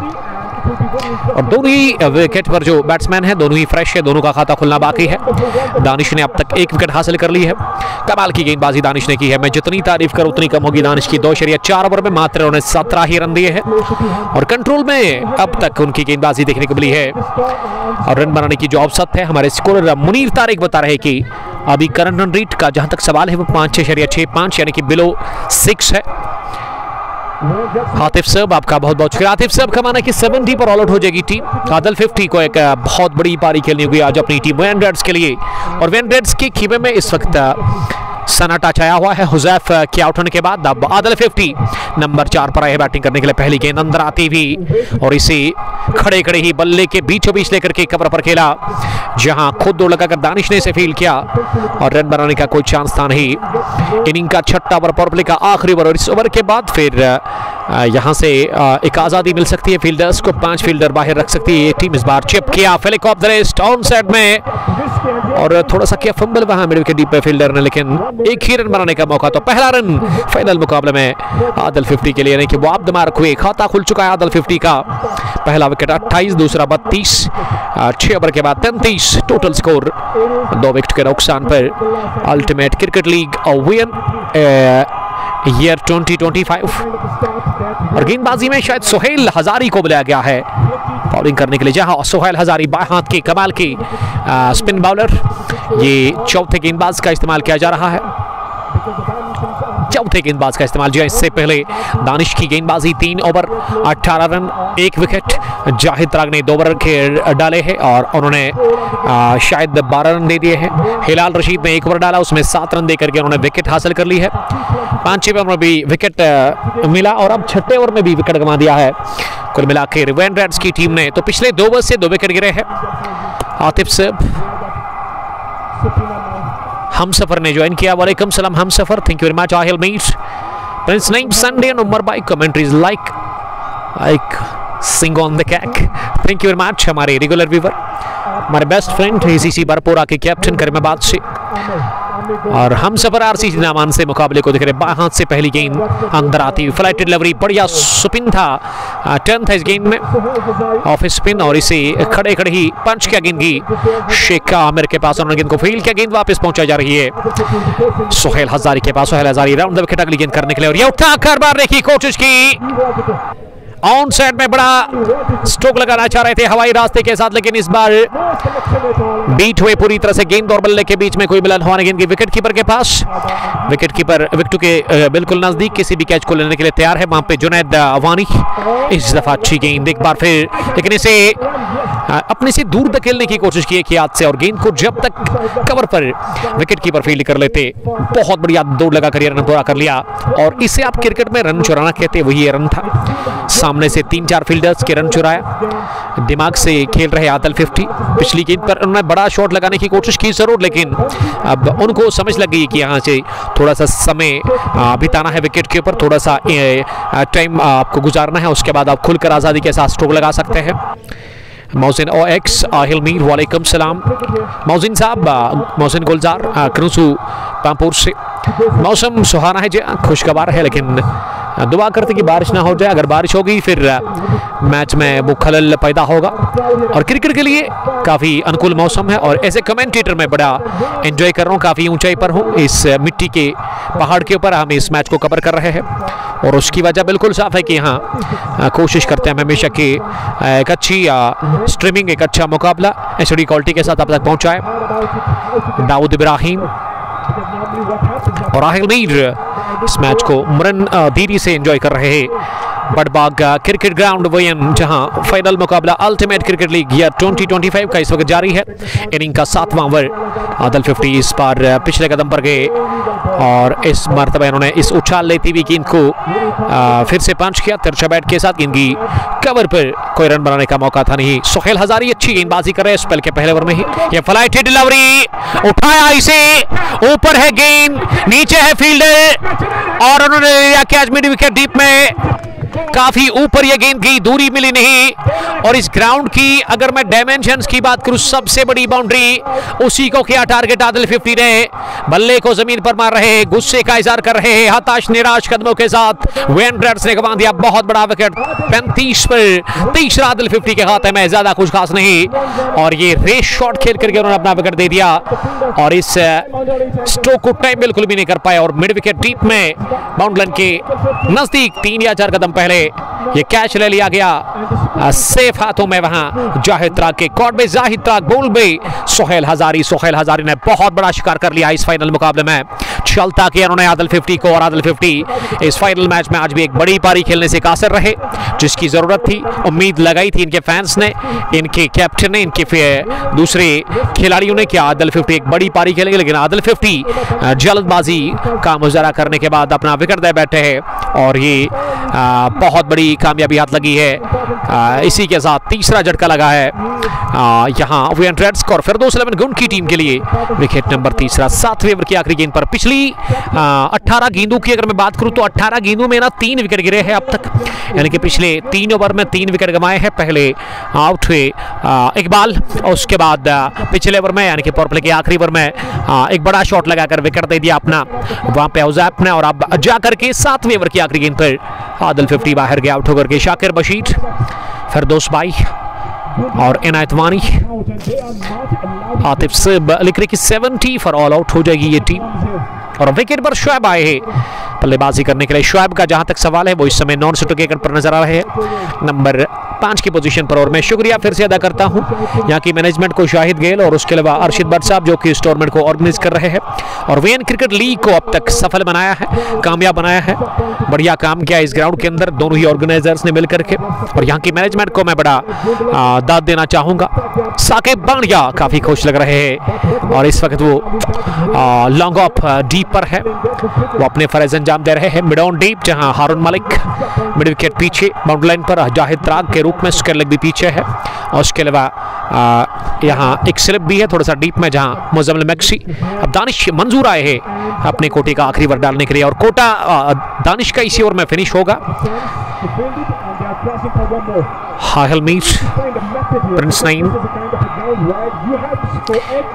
Speaker 1: और दोनों ही विकेट पर जो बैट्समैन है दोनों ही फ्रेश है, दोनों का खाता खुलना बाकी है। दानिश ने अब तक 1 विकेट हासिल कर ली है। कमाल की गेंदबाजी दानिश ने की है, मैं जितनी तारीफ करूं उतनी कम होगी। दानिश की 2.4 ओवर में मात्र उन्होंने 17 ही रन दिए हैं और कंट्रोल में अब तक उनकी गेंदबाजी देखने को मिली है और रन बनाने की जो औसत है, हमारे स्कोरर मुनीर तारिक बता रहे कि अभी करंट रन रेट का जहां तक सवाल है वो 5.65 यानी कि बिलो 6 है। आतिफ साहब आपका बहुत बहुत शुक्रिया। आतिफ साहब का माना है कि 70 पर ऑल आउट हो जाएगी टीम। आदिल 50 को एक बहुत बड़ी पारी खेलनी होगी आज अपनी टीम वेन रेड्स के लिए और वेन रेड्स के खीमे में इस वक्त सन्नाटा छाया हुआ है। हुजैफ के आउट होने के बाद अब आदिल 50 नंबर 4 पर आए बैटिंग करने के लिए। पहली गेंद अंदर आती भी और इसे खड़े खड़े ही बल्ले के बीचों बीच लेकर के कवर पर खेला, जहां खुद दौड़ लगाकर दानिश ने इसे फील्ड किया और रन बनाने का कोई चांस था नहीं। इनिंग का 6वां ओवर, पावर प्ले का आखिरी ओवर और इस ओवर के बाद फिर यहां से एक आजादी मिल सकती है फील्डर्स को। 5 फील्डर बाहर रख सकती है ये टीम। इस बार चिप किया flick of the rest on side में और थोड़ा सा किया फंबल वहां मिड विकेट डीप पे फील्डर ने, लेकिन एक ही रन बनाने का मौका। तो पहला रन फाइनल मुकाबले में आदिल 50 के लिए, यानी कि वो आप दिमाग हुए खाता खुल चुका है आदिल 50 का। पहला विकेट 28, दूसरा 32, 6 ओवर के बाद 33 टोटल स्कोर 2 विकेट के नुकसान पर। Ultimate cricket league win year 2025 और गेंदबाजी में शायद सुहेल हजारी को बुलाया गया है बॉलिंग करने के लिए, जहां सुहेल हजारी बाएं हाथ की कमाल की स्पिन बॉलर। ये चौथे गेंदबाज का इस्तेमाल किया जा रहा है, चौथे गेंदबाज का इस्तेमाल जो इससे पहले दानिश की गेंदबाजी 3 ओवर 18 रन 1 विकेट। जाहिद तराग ने 2 ओवर के डाले हैं और उन्होंने शायद 12 रन दे दिए हैं। हिलाल रशीद ने 1 ओवर डाला, उसमें 7 रन देकर के उन्होंने विकेट हासिल कर ली है। 5वें ओवर में भी विकेट मिला और अब 6ठे ओवर में भी विकेट गंवा दिया है। कुल मिलाकर वेन रेड्स की टीम ने तो पिछले 2 ओवर से 2 विकेट गिरे हैं। आतिफ साहब हम सफर ने ज्वाइन किया, वालेकुम सलाम हम सफर, thank you very much. Aahil Mir Prince Naim Sunday and Umar बाई commentaries like icing on the cake, thank you very much. हमारे रेगुलर व्यूवर, हमारे बेस्ट फ्रेंड एसीसी बरपोरा के कैप्टन करीमाबाद से और हम सफर आरसीसी नामान से मुकाबले को देख रहे। बाएं हाथ से पहली गेंद अंदर आती हुई फ्लाइट डिलीवरी, बढ़िया स्पिन था, टर्न था इस गेंद में ऑफ स्पिन और इसे खड़े खड़े ही पंच किया गेंद की शेख आमिर के पास, उन्होंने गेंद को फील्ड किया, गेंद वापस पहुंचाई जा रही है सुहेल हजारी के पास। Suhail Hazari round the wicket अगली गेंद करने के लिए और ये उठा कर मारने की कोशिश की, ऑन साइड में बड़ा स्ट्रोक लगाना चाह रहे थे हवाई रास्ते के साथ, लेकिन इस बार बीट हुए पूरी तरह से गेंद और बल्ले के बीच में कोई मिलन हुआ नहीं। गेंद की विकेट कीपर के पास, विकेट कीपर विकेट के बिल्कुल नजदीक किसी भी कैच को लेने के लिए तैयार है वहां पे जुनैद अवानी। इस दफा अच्छी गेंद एक बार फिर, लेकिन इसे अपने से दूर धकेलने की कोशिश की एक हाथ से और गेंद को जब तक कवर पर विकेट कीपर फील्ड कर लेते, बहुत बढ़िया दौड़ लगाकर रन पूरा कर लिया और इसे आप क्रिकेट में रन चुराना कहते, वही रन था। सामने से 3-4 फील्डर्स के रन चुराया, दिमाग से खेल रहे आदिल 50। पिछली गेंद पर उन्होंने बड़ा शॉट लगाने की कोशिश की जरूर, लेकिन अब उनको समझ लग गई कि यहाँ से थोड़ा सा समय बिताना है विकेट के ऊपर, थोड़ा सा टाइम आपको गुजारना है, उसके बाद आप खुलकर आज़ादी के साथ स्ट्रोक लगा सकते हैं। मोहसिन OX आहिल मीर वालेकुम सलाम। मोहसिन साहब, मोहसिन गुलजार क्रूसू पामपुर से। मौसम सुहाना है जी, खुशगवार है, लेकिन दुआ करते कि बारिश ना हो जाए। अगर बारिश होगी फिर मैच में वो खलल पैदा होगा और क्रिकेट के लिए काफ़ी अनुकूल मौसम है और ऐसे कमेंटेटर में बड़ा एंजॉय कर रहा हूँ, काफ़ी ऊंचाई पर हूँ इस मिट्टी के पहाड़ के ऊपर हम इस मैच को कवर कर रहे हैं और उसकी वजह बिल्कुल साफ है कि यहाँ कोशिश करते हैं हमेशा कि एक अच्छी स्ट्रीमिंग, एक अच्छा मुकाबला HD क्वालिटी के साथ आप तक पहुँचाए। दाऊद इब्राहिम और आहिल मीर इस मैच को मुरन धीरे से एंजॉय कर रहे हैं। बड़बाग क्रिकेट ग्राउंड वयन, जहां फाइनल मुकाबला अल्टीमेट क्रिकेट लीग ईयर 2025 का इस वक्त जारी है। इनिंग का 7वां ओवर, आदिल 50 इस बार पिछले कदम पर गए और इस मरतबा इन्होंने इस उछाल लेती हुई गेंद को फिर से पंच किया तिरछा बैट के साथ। गेंद की कवर पर कोई रन बनाने का मौका था नहीं। सुहेल हजारी अच्छी गेंदबाजी कर रहे हैं स्पेल के पहले ओवर में ही। ये फ्लाइट डिलीवरी, उठाया इसे, ऊपर है गेंद, नीचे है फील्डर और उन्होंने लिया कैच मिड विकेट डीप में। काफी ऊपर ये गेंद की दूरी मिली नहीं। और इस ग्राउंड की अगर मैं डायमेंशंस की बात करूं, सबसे बड़ी बाउंड्री उसी को किया टारगेट आदिल 50 ने। बल्ले को जमीन पर मार रहे, गुस्से का इजहार कर रहे हैं, हताश निराश कदमों के साथ वेन रेड्स ने गंवा दिया बहुत बड़ा विकेट 35 पर। तीसरा आदिल 50 के खाते में, ज्यादा कुछ खास नहीं। और ये रेस शॉट खेल करके उन्होंने अपना विकेट दे दिया और इस स्ट्रोक को टाइम बिल्कुल भी नहीं कर पाए। और मिड विकेट डीप में बाउंड्री के नजदीक 3 या 4 कदम पहले ये कैच ले लिया गया सेफ हाथों में। वहां जाहिद त्राक के कॉर्ड में जाहिद त्राक बोल में सोहेल हजारी ने बहुत बड़ा शिकार कर लिया इस फाइनल मुकाबले में। चलता किया उन्होंने आदिल 50 को और आदिल 50 इस फाइनल मैच में आज भी एक बड़ी पारी खेलने से कासिर रहे, जिसकी जरूरत थी, उम्मीद लगाई थी इनके फैंस ने, इनके कैप्टन ने, इनके दूसरे खिलाड़ियों ने कि आदिल 50 एक बड़ी पारी खेलेंगे। लेकिन आदिल 50 जल्दबाजी का मुजाहरा करने के बाद अपना विकेट दे बैठे हैं और ये बहुत बड़ी कामयाबी हाथ लगी है। इसी के साथ तीसरा झटका लगा है यहाँ वीएन रेड्स को और फिरदौस 11 गुंड की टीम के लिए विकेट नंबर तीसरा 7वें ओवर की आखिरी गेंद पर। पिछली 18 गेंदों की अगर मैं बात करूं तो 18 गेंदों में ना 3 विकेट गिरे हैं अब तक, यानी कि पिछले 3 ओवर में 3 विकेट गंवाए हैं। पहले आउट हुए इकबाल और उसके बाद पिछले ओवर में यानी कि पावर प्ले के आखिरी ओवर में एक बड़ा शॉट लगाकर विकेट दे दिया अपना वहां पे औजैब ने। और अब जाकर के 7वें ओवर की आखिरी गेंद पर आदिल 50 बाहर गया आउट होकर के। शाकिर बशीर, फिरदौस भाई और इनायत वानी, आतिफ से लिख रहे कि 70 फॉर ऑल आउट हो जाएगी ये टीम। और विकेट पर शुएब आए हैं बल्लेबाजी करने के लिए। शुएब का जहां तक सवाल है वो इस समय नॉन स्ट्राइक विकेट पर नजर आ रहे हैं नंबर 5 की पोजीशन पर। और मैं शुक्रिया फिर से अदा करता हूं यहाँ की मैनेजमेंट को, शाहिद गेल और उसके अलावा अर्शिद भट्ट साहब जो कि इस टूर्नामेंट को ऑर्गेनाइज कर रहे हैं और वीएन क्रिकेट लीग को अब तक सफल बनाया है, कामयाब बनाया है। बढ़िया काम किया इस ग्राउंड के अंदर दोनों ही ऑर्गेनाइजर्स ने मिलकर के। और यहाँ की मैनेजमेंट को मैं बड़ा दाद देना चाहूंगा। साकिब बांडिया काफी खुश लग रहे हैं और इस वक्त वो लॉन्ग ऑफ डीप पर है, वो अपने फर्ज अंजाम दे रहे हैं। मिड ऑन डीप जहां हारून मलिक मिड विकेट पीछे बाउंड्री लाइन पर, जाहिद त्राक के रूप में स्क्वायर लेग भी पीछे है और उसके अलावा यहाँ एक स्लिप भी है थोड़ा सा डीप में जहां मुजम्मिल मैक्सी। अब दानिश मंजूर आए हैं अपने कोटे का आखिरी ओवर डालने के लिए और कोटा दानिश का इसी ओवर में फिनिश होगा। हाहिल मीर, प्रिंस नईम,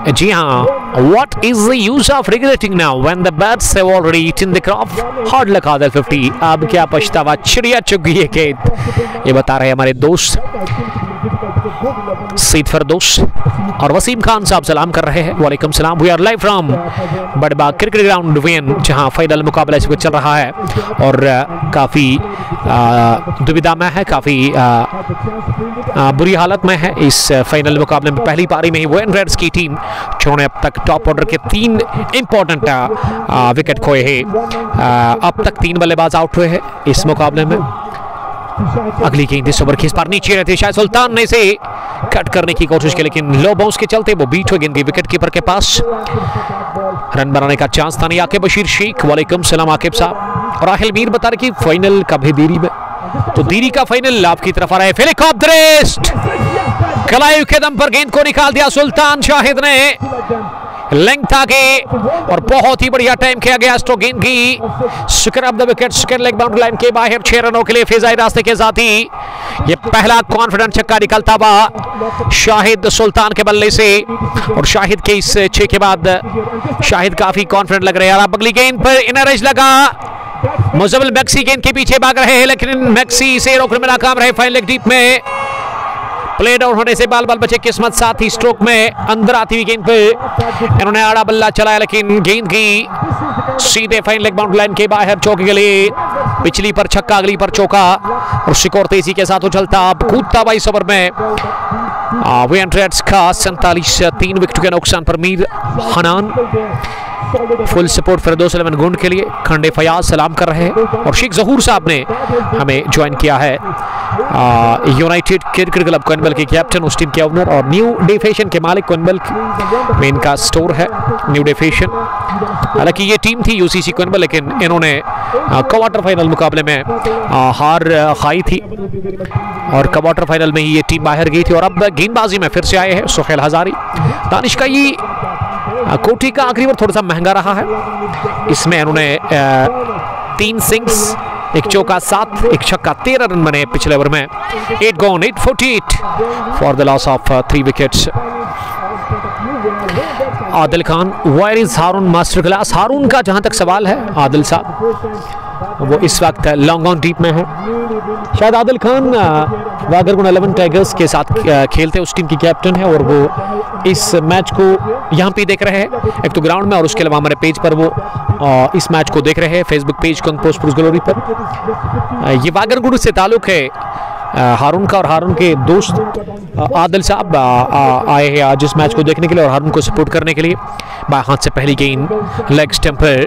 Speaker 1: जी हाँ, what is the use of regretting now when the birds have already eaten the crop? Hard luck Adil 50, अब क्या पछतावा, चिड़िया चुग गई है खेत, ये बता रहे हमारे दोस्त सईद फिरदौस। और वसीम खान साहब सलाम कर रहे हैं, वालेकुम सलाम। We are live from Badbagh cricket ground VN जहां फाइनल मुकाबला इस वक्त चल रहा है और काफ़ी दुविधा में है, काफ़ी बुरी हालत में है इस फाइनल मुकाबले में। पहली पारी में ही वीएन रेड्स की टीम जिन्होंने अब तक टॉप ऑर्डर के 3 इंपॉर्टेंट विकेट खोए हैं, अब तक 3 बल्लेबाज आउट हुए हैं इस मुकाबले में। अगली गेंद इस ओवर की इस बार नीचे रहते, शायद सुल्तान ने इसे कट करने की कोशिश की लेकिन लो बाउंस के चलते वो बीट हो गेंद विकेट कीपर के पास। रन बनाने का चांस था नहीं। आकिब बशीर शेख, वालेकुम सलाम आकिब साहब। और राहिल मीर बता रहे कि फाइनल कब है देरी में, तो देरी का फाइनल आपकी तरफ आ रहा है। फिलिकॉप्टरिस्ट कलाई के दम पर गेंद को निकाल दिया सुल्तान शाहिद ने, लेंथ आगे और बहुत ही बढ़िया टाइम किया गया स्ट्रोक गेंद की। Square of the wicket, square leg boundary line के बाहर 6 रनों के लिए फिजाई रास्ते के साथ ही ये पहला कॉन्फिडेंट छक्का निकलता हुआ शाहिद सुल्तान के बल्ले से। और शाहिद के इस 6 के बाद शाहिद काफी कॉन्फिडेंट लग रहे हैं। अब अगली गेंद पर इनर एज लगा, मुजम्मिल मैक्सी गेंद के पीछे भाग रहे हैं लेकिन मैक्सी से रोकने में नाकाम रहे। फाइन लेग डीप में प्ले डाउन होने से बाल बाल बचे किस्मत, साथ ही स्ट्रोक में अंदर आती हुई गेंद पे इन्होंने आड़ा बल्ला चलाया लेकिन गेंद की सीधे फाइन लेग बाउंड्री लाइन के बाहर चौके के लिए। पिछली पर छक्का, अगली पर चौका और शिकोर तेजी के साथ उछलता अब कूदता 22 ओवर में वीएन रेड्स का 47 3 विकेट के नुकसान पर मीर हनान। फुल सपोर्ट फिरदौस 11 गुंड के लिए खंडे फयाज सलाम कर रहे हैं और शेख जहूर साहब ने हमें ज्वाइन किया है, यूनाइटेड क्रिकेट क्लब कोइनबेल के कैप्टन, उस टीम के ओनर और न्यू डे फैशन के मालिक कोइनबेल में इनका स्टोर है न्यू डे फैशन। हालांकि ये टीम थी यूसीसी कोइनबेल लेकिन इन्होंने क्वार्टर फाइनल मुकाबले में हार खाई थी और क्वार्टर फाइनल में ही ये टीम बाहर गई थी। और अब गेंदबाजी में फिर से आए हैं सोहेल हजारी। दानिश का ये कोठी का आखिरी ओवर थोड़ा सा महंगा रहा है, इसमें उन्होंने 3 सिंग्स एक चौका 7, एक छक्का, 13 रन बने पिछले ओवर में। 8 gone, 848 for the loss of 3 wickets. Adil Khan, where is Haroon master class? Haroon का जहां तक सवाल है, आदिल साहब वो इस वक्त लॉन्ग ऑन डीप में है। शायद आदिल खान वागरगुन 11 टाइगर्स के साथ खेलते, उस टीम की कैप्टन है और वो इस मैच को यहाँ पे देख रहे हैं, एक तो ग्राउंड में और उसके अलावा हमारे पेज पर वो इस मैच को देख रहे हैं, फेसबुक पेज कंग पोस्ट पुरुष ग्लोरी पर। ये वागरगुन से ताल्लुक है हारून का, और हारून के दोस्त आदिल साहब आए हैं आज इस मैच को देखने के लिए और हारून को सपोर्ट करने के लिए। बाएं हाथ से पहली गेंद लेग स्टंप पर,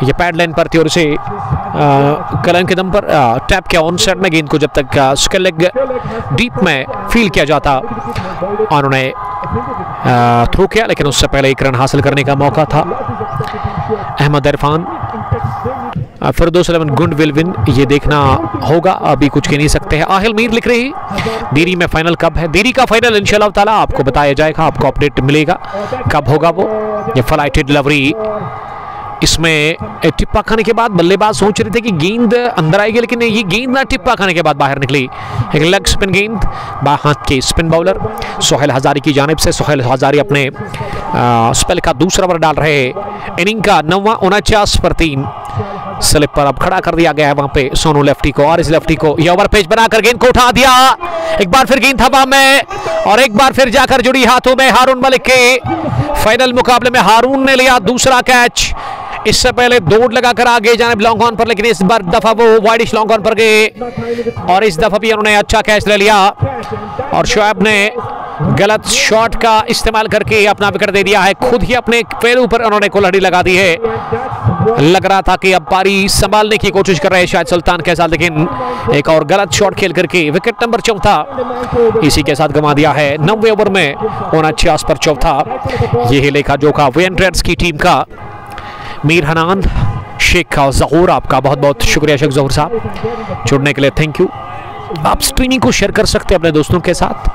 Speaker 1: ये पैड लाइन पर थी और उसे कलन के दम पर टैप किया ऑन साइड में गेंद को। जब तक स्क्वायर लेग डीप में फील किया जाता उन्होंने थ्रो किया, लेकिन उससे पहले एक रन हासिल करने का मौका था। अहमद इरफान, फिरदौस 11 गुंड विल विन, ये देखना होगा, अभी कुछ कह नहीं सकते हैं। आहिल मीर लिख रही देरी में फाइनल कब है? देरी का फाइनल इंशाल्लाह ताला आपको बताया जाएगा, आपको अपडेट मिलेगा कब होगा वो। ये फ्लाइटेड डिलीवरी, इसमें टिप्पा खाने के बाद बल्लेबाज सोच रहे थे कि गेंद अंदर आएगी, लेकिन ये गेंद ना टिप्पा खाने के बाद बाहर निकली। एक लेग स्पिन गेंद, बाएं हाथ के स्पिन बॉलर सोहेल हजारी की जानिब से। सोहेल हजारी अपने स्पेल का दूसरा ओवर डाल रहे हैं, इनिंग का 9वां, 49 पर 3। स्लिप पर अब खड़ा कर दिया गया है वहां पे सोनू लेफ्टी को, और इस लेफ्टी को ये ओवर पेज बनाकर गेंद को उठा दिया। एक बार फिर गेंद हवा में और एक बार फिर जाकर जुड़ी हाथों में हारून मलिक के। फाइनल मुकाबले में हारून ने लिया दूसरा कैच। इससे पहले दौड़ लगाकर आगे जाने लॉन्ग ऑन पर, लेकिन इस बार दफा वो वाइडिश लॉन्ग ऑन पर गए और इस दफा भी उन्होंने अच्छा कैच ले लिया और शोएब ने गलत शॉट का इस्तेमाल करके अपना विकेट दे दिया है। खुद ही अपने पैरों पर उन्होंने कुल्हाड़ी लगा दी है। लग रहा था कि अब पारी संभालने की कोशिश कर रहे हैं शायद सुल्तान के साथ, लेकिन एक और गलत शॉट खेल करके विकेट नंबर 4 इसी के साथ गंवा दिया है। 90 ओवर में 49 पर 4। यही लेखा जोखा वीएन ट्रेड्स की टीम का। मीर हनान, शेख जहूर, आपका बहुत बहुत शुक्रिया शेख जहूर साहब जुड़ने के लिए, थैंक यू। आप स्ट्रीमिंग को शेयर कर सकते हैं अपने दोस्तों के साथ।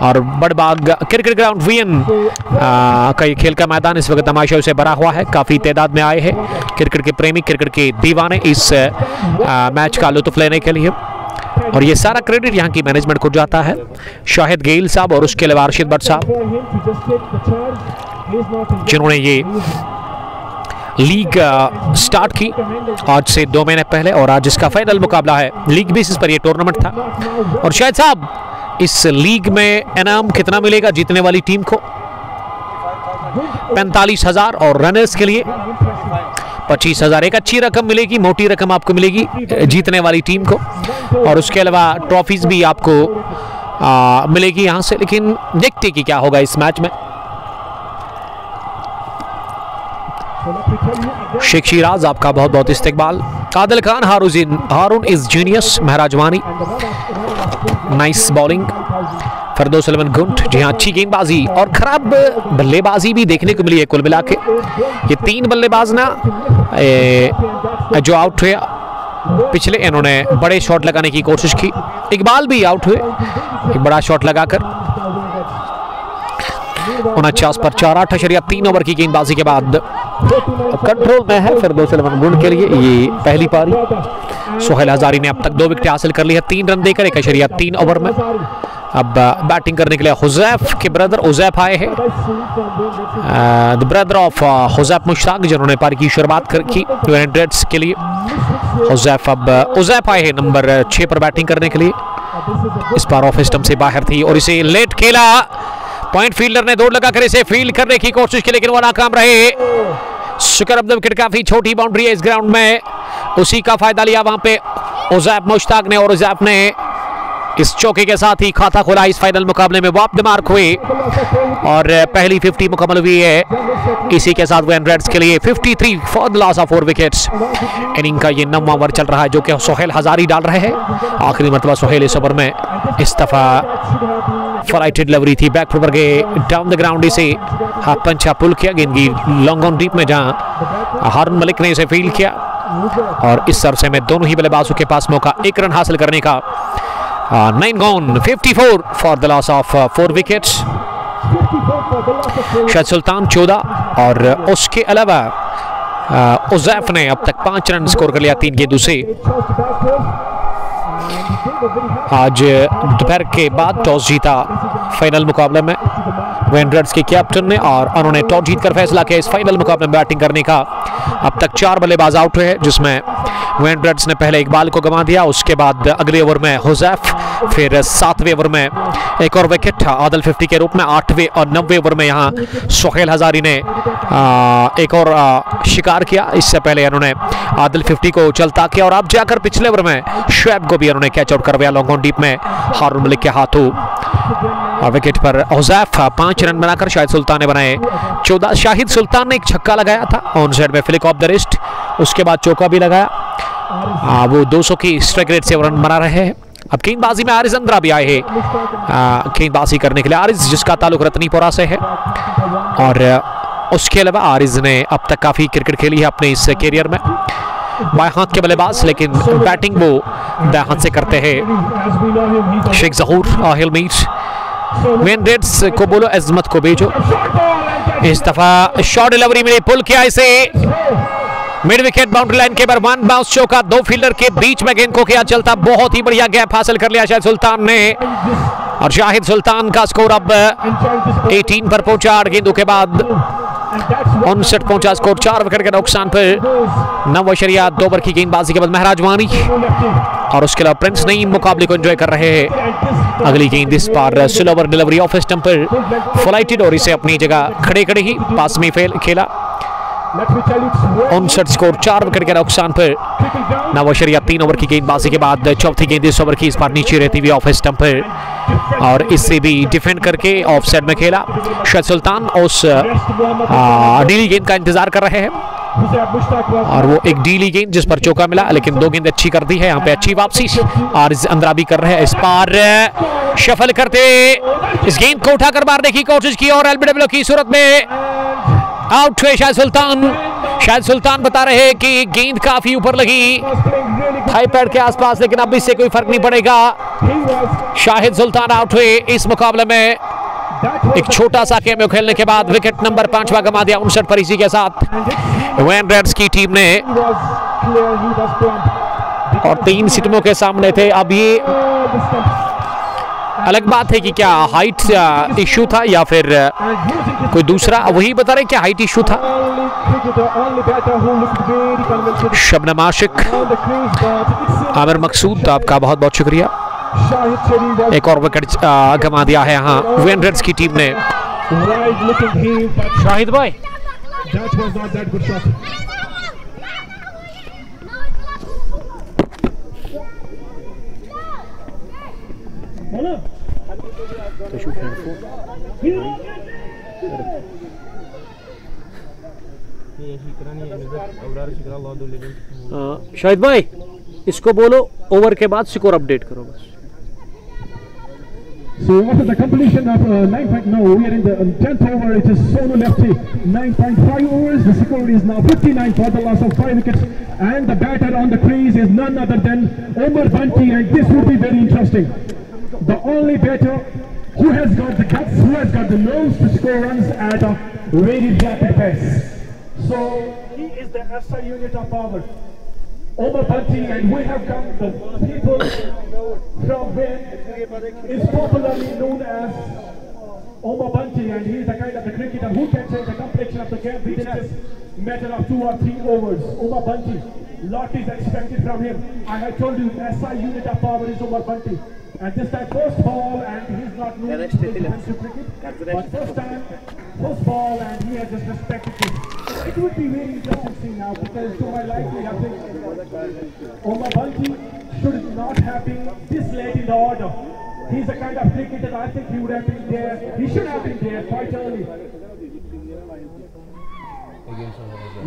Speaker 1: और बड़बाग क्रिकेट ग्राउंड वीएन का ये खेल का मैदान इस वक्त तमाशाओं से भरा हुआ है, काफ़ी तादाद में आए हैं क्रिकेट के प्रेमी, क्रिकेट के दीवाने इस मैच का लुत्फ लेने के लिए। और ये सारा क्रेडिट यहाँ की मैनेजमेंट को जाता है, शाहिद गेल साहब और उसके अलावा अर्शिद भट्ट साहब, जिन्होंने ये लीग स्टार्ट की आज से 2 महीने पहले, और आज इसका फाइनल मुकाबला है। लीग बेसिस पर यह टूर्नामेंट था। और शायद साहब इस लीग में इनाम कितना मिलेगा जीतने वाली टीम को? 45,000 और रनर्स के लिए 25,000। एक अच्छी रकम मिलेगी, मोटी रकम आपको मिलेगी जीतने वाली टीम को, और उसके अलावा ट्रॉफीज भी आपको मिलेगी यहाँ से। लेकिन देखते कि क्या होगा इस मैच में। शेख शिराज, आपका बहुत बहुत इस्तेकबाल। आदिल खान, हारून इज जीनियस। महराज वानी, नाइस बॉलिंग। फिरदौस 11 गुंट, जी हाँ, अच्छी गेंदबाजी और खराब बल्लेबाजी भी देखने को मिली है कुल मिला के। ये 3 बल्लेबाज ना जो आउट हुए पिछले, इन्होंने बड़े शॉट लगाने की कोशिश की। इकबाल भी आउट हुए एक बड़ा शॉट लगाकर। 49 पर 4, 8.3 ओवर की गेंदबाजी के बाद कंट्रोल में है फिरदौस 11 गुंड के लिए ये पहली पारी। सोहेल हजारी ने अब तक 2 विकेट हासिल कर ली है, 3 रन देकर 1.3 ओवर में। अब बैटिंग करने के लिए हुजैफ के ब्रदर उजैफ आए हैं, the brother of Huzaif Mushtaq, जिन्होंने पारी की शुरुआत की रेड्स के लिए। हुजैफ, अब उजैफ आए हैं नंबर 6 पर बैटिंग करने के लिए। इस बार ऑफ स्टंप से बाहर थी और इसे लेट खेला। पॉइंट फील्डर ने दौड़ लगाकर इसे फील्ड करने की कोशिश की, लेकिन वो नाकाम रहे। शुक्र अब्दुल विकेट, काफी छोटी बाउंड्री है इस ग्राउंड में, उसी का फायदा लिया वहां पे उजैफ मुश्ताक ने, और उजैफ ने इस चौके के साथ ही खाता खोला इस फाइनल मुकाबले में। वो आप मार्क हुए और पहली 50 मुकम्मल हुई है। इसी के साथ वीएन रेड्स के लिए 53 for the loss of 4 wickets. Inning का ये 9वां ओवर चल रहा है, जो कि सोहेल हजारी डाल रहे हैं। आखिरी मरतबा सोहेल इस ओवर में इस दफा फ्लाइटेड डिलीवरी थी, बैक फुट पर गए डाउन द ग्राउंड, इसे हाथ पंचा पुल किया गेंद की लॉन्ग ऑन डीप में, जहां हारून मलिक ने इसे फील्ड किया। और इस अरसे में दोनों ही बल्लेबाजों के पास मौका 1 रन हासिल करने का। 9 gone, 54 for the loss of 4 wickets. शायद सुल्तान 14 और उसके अलावा उज़ैफ ने अब तक 5 रन स्कोर कर लिया 3 गेंदों से। आज दोपहर के बाद टॉस जीता फाइनल मुकाबले में वेन रेड्स के कैप्टन ने, और उन्होंने टॉस जीतकर फैसला किया इस फाइनल मुकाबले में बैटिंग करने का। अब तक 4 बल्लेबाज आउट हुए हैं, जिसमें वेन रेड्स ने पहले इकबाल को गंवा दिया, उसके बाद अगले ओवर में हुज़ैफ, फिर 7वें ओवर में एक और विकेट आदिल 50 के रूप में, 8वें और 9वें ओवर में यहाँ सुहेल हजारी ने एक और शिकार किया। इससे पहले उन्होंने आदिल 50 को चलता किया, और अब जाकर पिछले ओवर में शुएब को भी उन्होंने कैच आउट करवाया लॉन्ग ऑन डीप में हारून मलिक के हाथों। विकेट पर हुज़ैफ 5 रन बनाकर शाहिद सुल्तान ने बनाए 14। शाहिद सुल्तान ने एक छक्का लगाया था ऑन साइड में फ्लिक ऑफ द रिस्ट, उसके बाद चौका भी लगाया। वो 200 की स्ट्राइक रेट से रन बना रहे हैं। अब गेंदबाजी में आरिज अंद्रा भी आए हैं गेंदबाजी करने के लिए। आरिज जिसका ताल्लुक रतनीपुरा से है, और उसके अलावा आरिज ने अब तक काफ़ी क्रिकेट खेली है अपने इस कैरियर में। बाएं हाथ के बल्लेबाज, लेकिन बैटिंग वो दाएं हाथ से करते हैं। शेख ज़हूर, आहिल मीर, वेन रेड्स को बोलो अजमत को भेजो। इस दफा शॉर्ट डिलीवरी में पुल किया इसे मिड विकेट बाउंड्री लाइन के पर 1 बाउंस चौका, 2 फील्डर के बीच में गेंद को किया चलता, बहुत ही बढ़िया गैप हासिल कर लिया शाहिद सुल्तान ने, और शाहिद सुल्तान का स्कोर अब 18 पर पहुंचा 8 गेंदों के बाद। 59 पहुंचा स्कोर 4 विकेट के नुकसान पर। 9.2 ओवर की गेंदबाजी के बाद महराज वानी और उसके अलावा प्रिंस नईम मुकाबले को एंजॉय कर रहे हैं। अगली गेंद इस बार स्लोवर डिलीवरी ऑफ स्टंप पर फ्लाइटेड, और इसे अपनी जगह खड़े खड़े ही पास में खेला। 59 स्कोर 4 विकेट के नुकसान पर। 9.3 ओवर की गेंदबाजी के बाद चौथी गेंद इस ओवर की इस बार नीचे रहती हुई ऑफ स्टंप पर, और इससे भी डिफेंड करके ऑफ साइड में खेला। शाहिद सुल्तान उस डीली गेंद का इंतजार कर रहे हैं, और वो एक डीली गेंद जिस पर चौका मिला, लेकिन 2 गेंद अच्छी कर दी है यहाँ पे, अच्छी वापसी आरिज अंद्रा भी कर रहे हैं। इस बार शफल करते इस गेंद को उठाकर मारने की कोशिश की, और एलबीडब्ल्यू की सूरत में आउट हुए शाहिद सुल्तान। शाहिद सुल्तान बता रहे हैं कि गेंद काफी ऊपर लगी थाई पैड के आसपास, लेकिन अब इससे कोई फर्क नहीं पड़ेगा। शाहिद सुल्तान आउट हुए इस मुकाबले में। एक छोटा सा कैमियो खेलने के बाद विकेट नंबर 5वां गंवा दिया 59 पर। इसी के साथ वेन रेड्स की टीम ने, और 3 सितमों के सामने थे। अब ये अलग बात है कि क्या हाइट इशू था या फिर कोई दूसरा, वही बता रहे क्या हाइट इशू था। शबनम आशिक, आमिर मकसूद, आपका बहुत बहुत शुक्रिया। एक और विकेट गंवा दिया है यहाँ वेन रेड्स की टीम ने। शाहिद भाई शाहिद भाई इसको बोलो ओवर के बाद स्कोर अपडेट करो बस।
Speaker 2: So after the completion of 9. No, we are in the 10th over. It is solo lefty. 9.5 overs. The score is now 59 for the loss of 5 wickets. And the batter on the crease is none other than Omar Bunty. And this would be very interesting. The only batter who has got the guts, who has got the nose to score runs at a very rapid pace. So he is the SI unit of power. Omar Bunty, and we have come the people from where is popularly known as Omar Bunty, and he is the kind of the cricketer who can change the complexion of the game within just matter of 2 or 3 overs. Omar Bunty, lot is expected from him. I have told you, SI unit of power is Omar Bunty. And this time first ball, and he's not known to defensive cricket, but first ball, and he has just respected it. It would be very interesting to see now, because to my liking, I think Omar Bunty should not have been this late in the order. He's the kind of cricketer I think he would have been there. He should have been there quite early.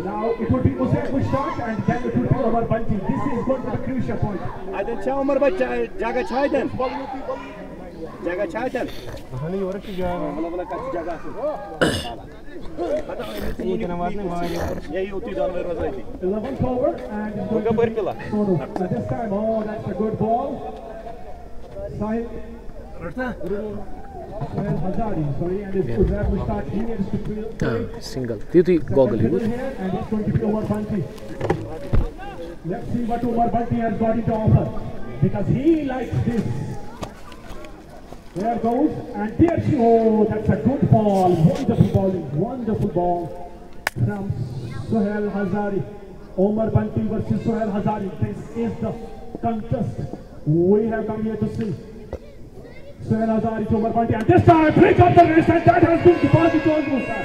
Speaker 2: Now it would be Uzair who start, and then it would be Omar Bunty. This is going to be a crucial point.
Speaker 3: I didn't tell Omar Bunty. Jaga Chaidan. Jaga Chaidan.
Speaker 2: Hani orang tiga.
Speaker 3: Bala kaç jaga asıl. ये इतना बात नहीं मारे यही होती डाल में रोज रहती
Speaker 2: 11th over, and
Speaker 3: उनका पैर पिला
Speaker 2: this time, oh, that's a good ball. Sahil,
Speaker 3: रटना
Speaker 2: Hazari, sorry, and it's Uzab Mustaq. He needs to play.
Speaker 1: Single. Titi goggle.
Speaker 2: And it's going to be Omar Bunty. Let's see what Omar Bunty has got into offer, because he likes this. There goes, and there she, oh, that's a good ball. Wonderful bowling, wonderful ball from Sohail Hazari. Omar Bunty versus Sohail Hazari. This is the contest we have come here to see. Sohail Hazari to Omar Bunty, and this time break up the wrist, and that has been deposited to Musa.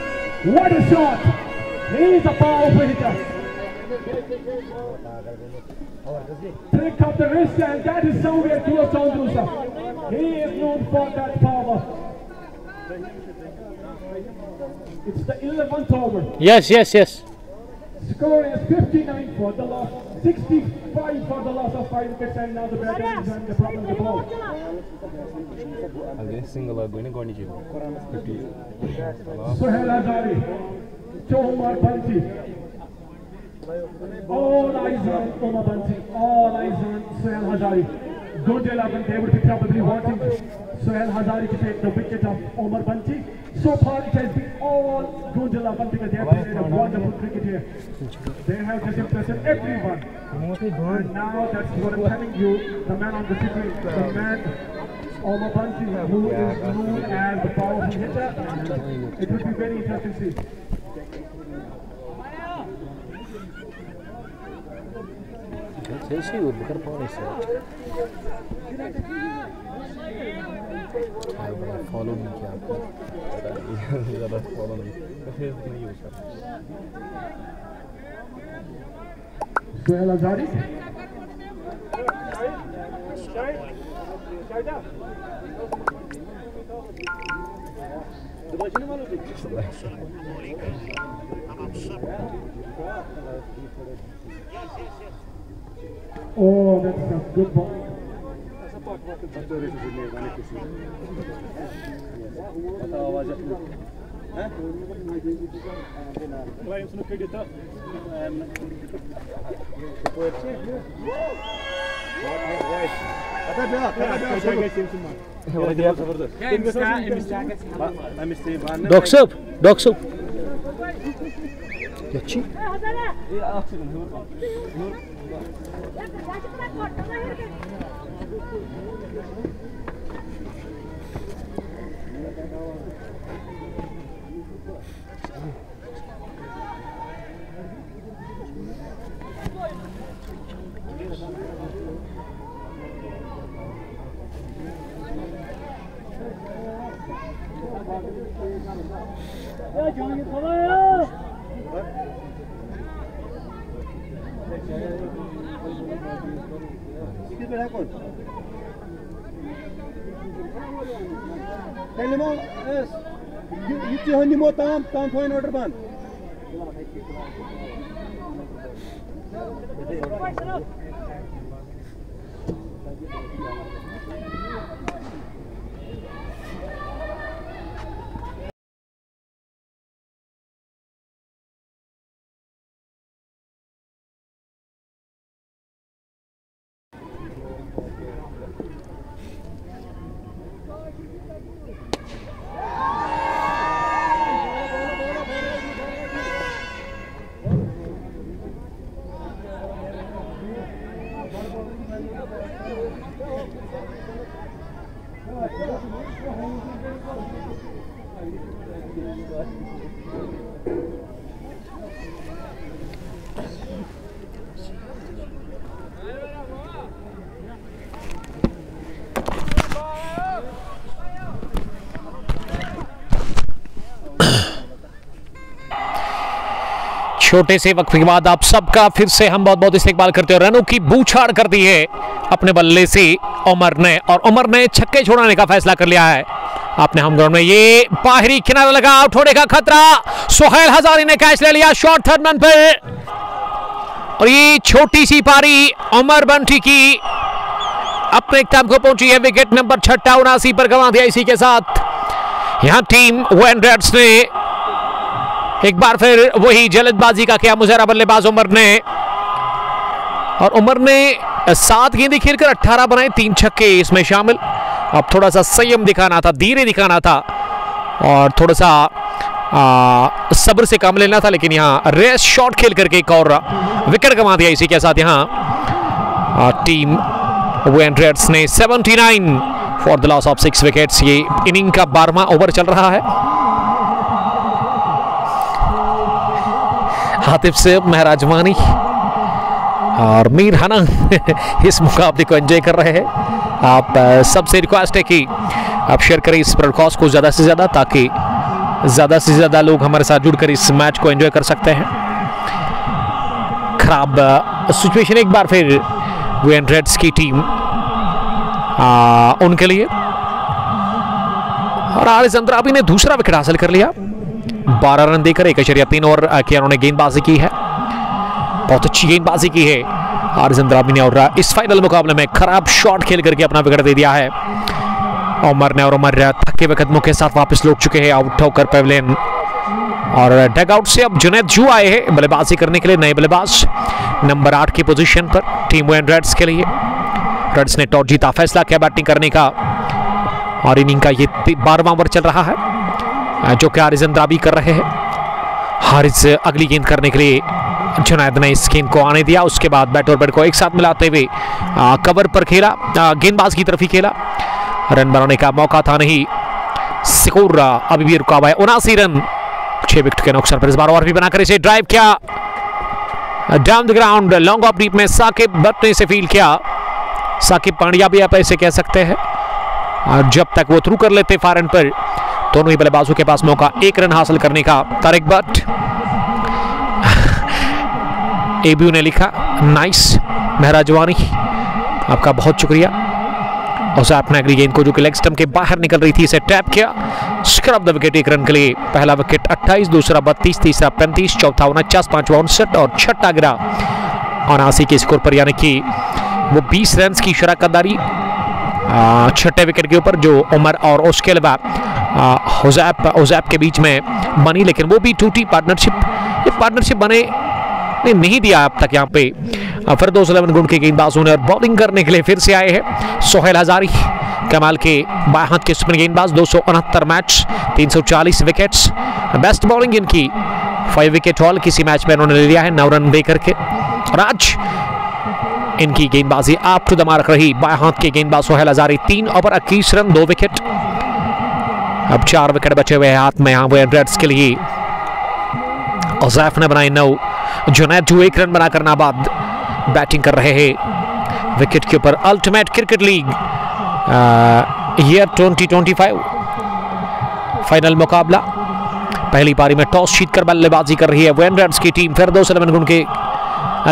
Speaker 2: What a shot! He is a powerful hitter. Break up the wrist, and that is somewhere close to Musa. He is known for that power. It's the 11th over.
Speaker 1: Yes.
Speaker 2: Score is 59 for the loss, 65 for the loss of 5 wickets, and now the batter is having a problem with the ball.
Speaker 3: Again, single are going to go in
Speaker 2: Sohail Hazari to Omar Bunty. All eyes on Omar Bunty. All eyes on Sohail Hazari. Gunjala Bunty would be probably wanting Sohail Hazari to take the wicket of Omar Bunty. So far it has been all Gunjala Bunty, because they have played a wonderful cricket here. They have just impressed everyone. And now that's what I'm telling you, the man on the screen, the man Omar Bunty, who is known as the powerful hitter. It would be very interesting to see.
Speaker 3: Follow नहीं किया आपको ज़्यादा follow नहीं Facebook नहीं use करता
Speaker 2: Sohail Hazari. Oh, that's a good ball.
Speaker 1: Doctor. Yachi.
Speaker 3: Tam point order ban. छोटे से वक्त के बाद आप सबका फिर से हम बहुत बहुत इस्तेकबाल करते हैं। रनों की बूछाड़ कर दी है अपने बल्ले से उमर ने, और उमर ने छक्के छोड़ाने का फैसला कर लिया है अपने हम ग्राउंड में। ये बाहरी किनारा लगा, आउट होने का खतरा। सोहेल हजारी ने कैच ले लिया शॉर्ट थर्ड मैन पे, और ये छोटी सी पारी उमर बंटी की अपने इख्तिताम को पहुंची है। विकेट नंबर 76 पर गंवा दिया। इसी के साथ यहां टीम वेन रेड्स ने एक बार फिर वही जल्दबाजी का किया मुजरा बल्लेबाज उमर ने, और उमर ने 7 गेंदें खेलकर 18 बनाए, 3 छक्के इसमें शामिल। अब थोड़ा सा संयम दिखाना था, धीरे दिखाना था और थोड़ा सा सब्र से काम लेना था, लेकिन यहाँ रेस शॉट खेल करके एक और विकेट गंवा दिया। इसी के साथ यहाँ टीम वेन रेड्स ने 79 for the loss of 6 wickets. ये इनिंग का 12वां ओवर चल रहा है। आतिफ से महराजवानी और मीर हना इस मुकाबले को एंजॉय कर रहे हैं। आप सबसे रिक्वेस्ट है कि आप शेयर करें इस ब्रॉडकास्ट को ज़्यादा से ज़्यादा, ताकि ज़्यादा से ज़्यादा लोग हमारे साथ जुड़कर इस मैच को एंजॉय कर सकते हैं। खराब सिचुएशन एक बार फिर वेन रेड्स की टीम उनके लिए, और हारिस अंद्राबी ने दूसरा विकेट हासिल कर लिया। 12 रन देकर 1.3 ओवर की उन्होंने गेंदबाजी की है। बहुत अच्छी गेंदबाजी की है हारिस अंद्राबी ने, और इस फाइनल मुकाबले में खराब शॉट खेल करके अपना विकेट दे दिया है उमर ने। और उमर थके हुए कदमों के साथ वापस लौट चुके हैं आउट होकर पेविलियन, और डगआउट से अब जुनैद जू आए हैं बल्लेबाजी करने के लिए। नए बल्लेबाज नंबर 8 की पोजीशन पर टीम वेन रेड्स के लिए। रेड्स ने टॉस जीता, फैसला किया बैटिंग करने का, और इनिंग का ये 12वां ओवर चल रहा है जो कि हारिस अंद्राबी कर रहे हैं। हारिस अगली गेंद करने के लिए जुनैद ने इस गेंद को आने दिया, उसके बाद बैट और बैट को एक साथ मिलाते हुए कवर पर खेला, गेंदबाज की तरफ ही खेला। रन बनाने का मौका था नहीं। स्कोर अभी भी रुका हुआ है 79 रन 6 विकेट के नुकसान पर। इस बार और भी बनाकर इसे ड्राइव किया down the ground, long off deep में साकिब भट्ट ने इसे फील किया। साकिब पांड्या भी आप ऐसे कह सकते हैं, और जब तक वो थ्रू कर लेते फार एंड पर, दोनों ही बल्लेबाजों के पास मौका 1 रन हासिल करने का। तारिक भट्ट एबीयू ने लिखा नाइस महराजवानी, आपका बहुत शुक्रिया। और आपने अगली गेंद को जो कि लेग स्टंप के बाहर निकल रही थी इसे टैप किया, स्क्रब द विकेट 1 रन के लिए। पहला विकेट 28, दूसरा 32, तीसरा 35, चौथा 49, पांचवा 59 और छठा गिरा 79 के स्कोर पर, यानी कि वो 20 रन की शराकतदारी छठे विकेट के ऊपर जो उमर और उसके अलावा हुज़ैफ के बीच में बनी, लेकिन वो भी टूटी पार्टनरशिप। ये पार्टनरशिप बने नहीं दिया अब तक यहाँ पे। फिरदौस 11 गुण के गेंदबाजों ने, और बॉलिंग करने के लिए फिर से आए हैं सोहेल हजारी, कमाल के बाएं हाथ के स्पिन गेंदबाज। 269 मैच, 340 विकेट्स, बेस्ट बॉलिंग इनकी। 5 विकेट हॉल किसी मैच में इन्होंने ले लिया है 9 रन दे करके। और आज इनकी गेंदबाजी अप टू द मार्क रही। बाएं हाथ के गेंदबाज Sohail Hazari 3 over 21 run 2 wicket. अब 4 विकेट बचे हुए हाथ में यहाँ वेन रेड्स के लिए। हुज़ैफ ने बनाए 9, जुनैद जू 1 रन बनाकर नाबाद बैटिंग कर रहे हैं विकेट के ऊपर। Ultimate cricket league year 2025 final मुकाबला। पहली पारी में टॉस जीतकर बल्लेबाजी कर रही है वेन रेड्स की टीम फिरदौस 11 गुण के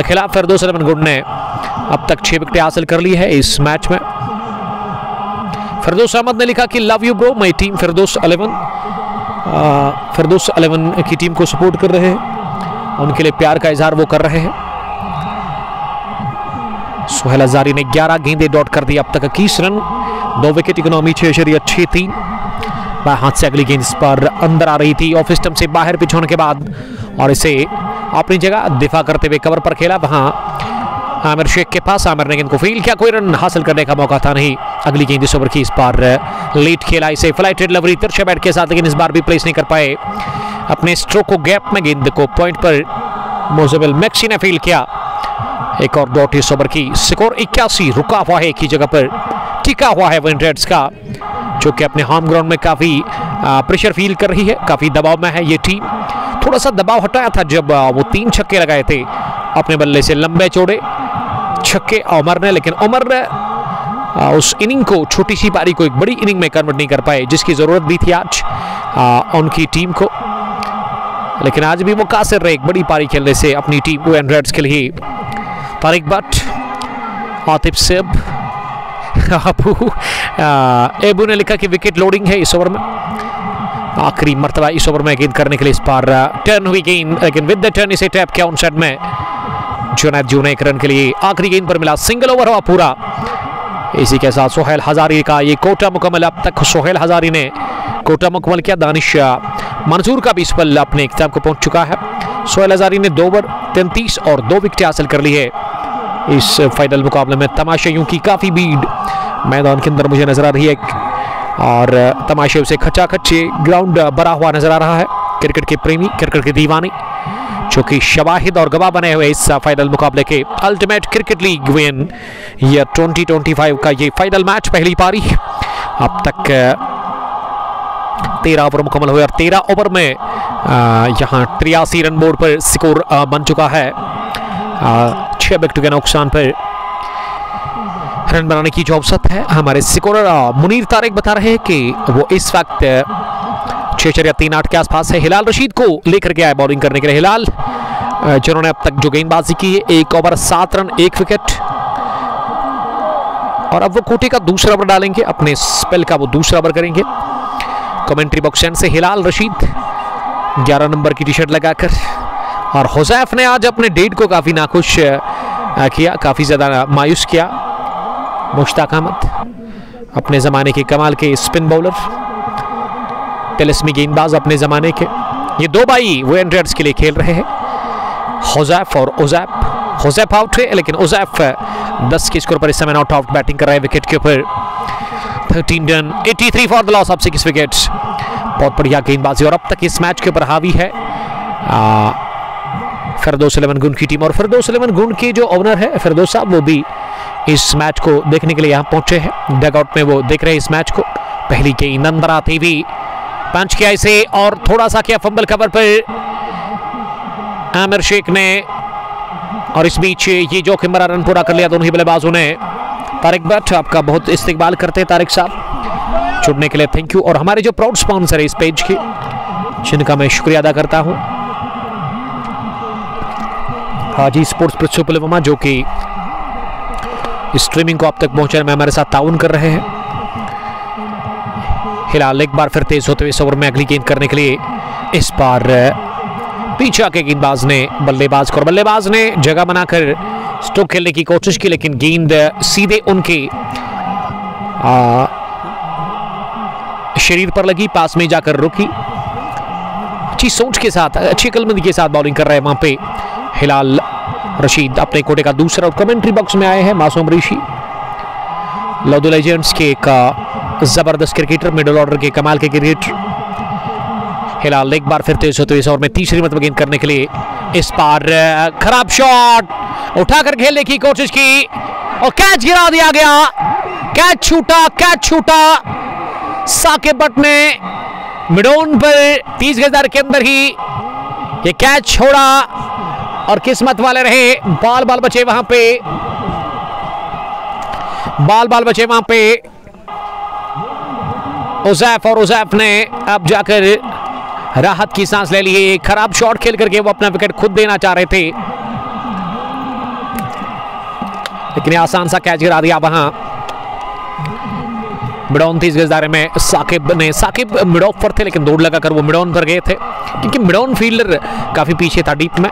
Speaker 3: खिलाफ। फिरदौस 11 गुण ने अब तक 6 विकेट हासिल कर ली है इस मैच में। फिरदौस अहमद ने लिखा कि love you bro, my team Firdous 11। Firdous 11 की टीम को सपोर्ट कर रहे हैं, उनके लिए प्यार का इजहार वो कर रहे हैं। सोहेल हजारी ने 11 गेंदें डॉट कर दी, अब तक 21 रन 2 विकेट, इकोनॉमी 6.63। बाएं हाथ से अगली गेंद इस पर अंदर आ रही थी ऑफ स्टंप से बाहर पिच होने के बाद, और इसे अपनी जगह दिफा करते हुए कवर पर खेला। वहां आमिर शेख के पास, आमिर ने गेंद को फील्ड किया, कोई रन हासिल करने का मौका था नहीं। अगली गेंद इस ओवर की, इस बार लेट खेला, इसे फ्लाइटेड लवरी तिरछे बैट के साथ, लेकिन इस बार भी प्लेस नहीं कर पाए अपने स्ट्रोक को। गैप में गेंद को पॉइंट पर मोजेबिल मैक्सी ने फील्ड किया। एक और डॉट इस ओवर की। स्कोर 81, रुका हुआ है एक ही जगह पर, टिका हुआ है वेन रेड्स का, जो कि अपने होम ग्राउंड में काफी प्रेशर फील कर रही है, काफी दबाव में है ये टीम। थोड़ा सा दबाव हटाया था जब वो 3 छक्के लगाए थे अपने बल्ले से, लंबे चौड़े छक्के उमर ने, लेकिन उमर ने उस इनिंग को, छोटी सी पारी को एक बड़ी इनिंग में कन्वर्ट नहीं कर पाए, जिसकी जरूरत भी थी आज उनकी टीम को। लेकिन आज भी वो कासिर रहे एक बड़ी पारी खेलने से अपनी टीम वेन रेड्स के लिए। तारिक भट्ट, आतिफ सेब, एबू ने लिखा कि विकेट लोडिंग है इस ओवर में। आखिरी मर्तबा इस ओवर में गेंद करने के लिए इस बार टर्न हुई गेंद, लेकिन विद द टर्न इसे टैप किया ऑन साइड में। जुनैद जू ने 1 रन के लिए आखिरी गेंद पर मिला, सिंगल ओवर हुआ पूरा। इसी के साथ सोहेल हजारी का ये कोटा मुकम्मल। अब तक सोहेल हजारी ने कोटा मुकम्मल किया। दानिश मंसूर का भी इस पल अपने इख्तिताम को पहुंच चुका है। सोहेल हजारी ने 2 ओवर 33 और 2 विकेट हासिल कर ली है इस फाइनल मुकाबले में। तमाशाइयों की काफी भीड़ मैदान के अंदर मुझे नजर आ रही है और तमाशे से खचाखच ग्राउंड भरा हुआ नजर आ रहा है। क्रिकेट के प्रेमी, क्रिकेट के दीवाने जो कि शवाहिद और गवाह बने हुए इस फाइनल मुकाबले के ultimate cricket league win year 2025 का ये फाइनल मैच, पहली पारी। अब तक 13 ओवर मुकम्मल हुए और 13 ओवर में यहाँ 83 रन बोर्ड पर स्कोर बन चुका है। 6 विकेट के नुकसान पर रन बनाने की जो औसत है, हमारे स्कोरर मुनीर तारिक बता रहे हैं कि वो इस वक्त 6.38 के आसपास है। हिलाल रशीद को लेकर गया है बॉलिंग करने के लिए। हिलाल जिन्होंने अब तक जो गेंदबाजी की है, 1 ओवर 7 रन 1 विकेट, और अब वो कोटे का दूसरा ओवर डालेंगे, अपने स्पेल का वो दूसरा ओवर करेंगे। कमेंट्री बॉक्स एंड से हिलाल रशीद 11 नंबर की टी शर्ट लगाकर, और हुज़ैफ ने आज अपने डेट को काफी नाखुश किया, काफी ज्यादा मायूस किया। मुश्ताक अहमद अपने जमाने के कमाल के स्पिन बॉलर, तिलिस्मी गेंदबाज अपने जमाने के, ये दो भाई वो एंड्रियड्स के लिए खेल रहे हैं, हुज़ैफ और उज़ैफ। हुज़ैफ आउट है लेकिन उज़ैफ 10 के स्कोर पर इस समय नॉट आउट बैटिंग कर रहे हैं विकेट के ऊपर। 13 run 83 for the loss of 6 wickets. बहुत बढ़िया गेंदबाजी और अब तक इस मैच के ऊपर हावी है फिरदौस 11 गुण की टीम, और फिरदौस 11 गुण के जो ओनर है फिरदौस साहब, वो भी इस मैच को देखने के लिए यहाँ पहुंचे हैं। डगआउट में वो देख रहे हैं इस मैच को। पहली गेंद अंदर आती हुई पंच किया इसे, और थोड़ा सा किया फंबल कवर पर आमिर शेख ने, और इस बीच ये जोखिम भरा रन पूरा कर लिया दोनों ही बल्लेबाजों ने। तारिक भट्ट आपका बहुत इस्तेकबाल करते हैं तारिक साहब, जुड़ने के लिए थैंक यू। और हमारे जो प्राउड स्पॉन्सर है इस पेज के, जिनका मैं शुक्रिया अदा करता हूं, हाजी स्पोर्ट्स प्रिंसिपल जो कि स्ट्रीमिंग को आप तक पहुंचाने में हमारे साथ ताउन कर रहे हैं। हिलाल एक बार फिर तेज होते हुए इस ओवर में अगली गेंद करने के लिए, इस बार पीछे आके गेंदबाज ने बल्लेबाज को, और बल्लेबाज ने जगह बनाकर स्ट्रोक खेलने की कोशिश की, लेकिन गेंद सीधे उनके शरीर पर लगी, पास में जाकर रुकी। अच्छी सोच के साथ, अच्छी अक्लमंदी के साथ बॉलिंग कर रहे हैं वहां पे हिलाल रशीद। अपने कोटे का दूसरा, और कमेंट्री बॉक्स में आए हैं मासूम ऋषि, लव द लेजेंड्स के एक जबरदस्त क्रिकेटर, मिडिल ऑर्डर के कमाल के क्रिकेटर। हिलाल एक बार फिर तेज होते हुए और में तीसरी मतलब गेंद करने के लिए, इस बार खराब शॉट उठाकर खेलने की कोशिश की और कैच गिरा दिया गया। कैच छूटा साकिब भट्ट ने मिडोन पर 30 गज के अंदर ही ये कैच छोड़ा, और किस्मत वाले रहे, बाल बचे वहां पे, बाल बचे वहां पे उज़ैफ, और उज़ैफ ने अब जाकर राहत की सांस ले ली। खराब शॉट खेल करके वो अपना विकेट खुद देना चाह रहे थे, लेकिन आसान सा कैच गिरा दिया वहां। मिडॉन 30 गज दायरे में साकिब मिड ऑफ पर थे, लेकिन दौड़ लगाकर वो मिडॉन पर गए थे, क्योंकि मिडॉन फील्डर काफी पीछे था डीप में,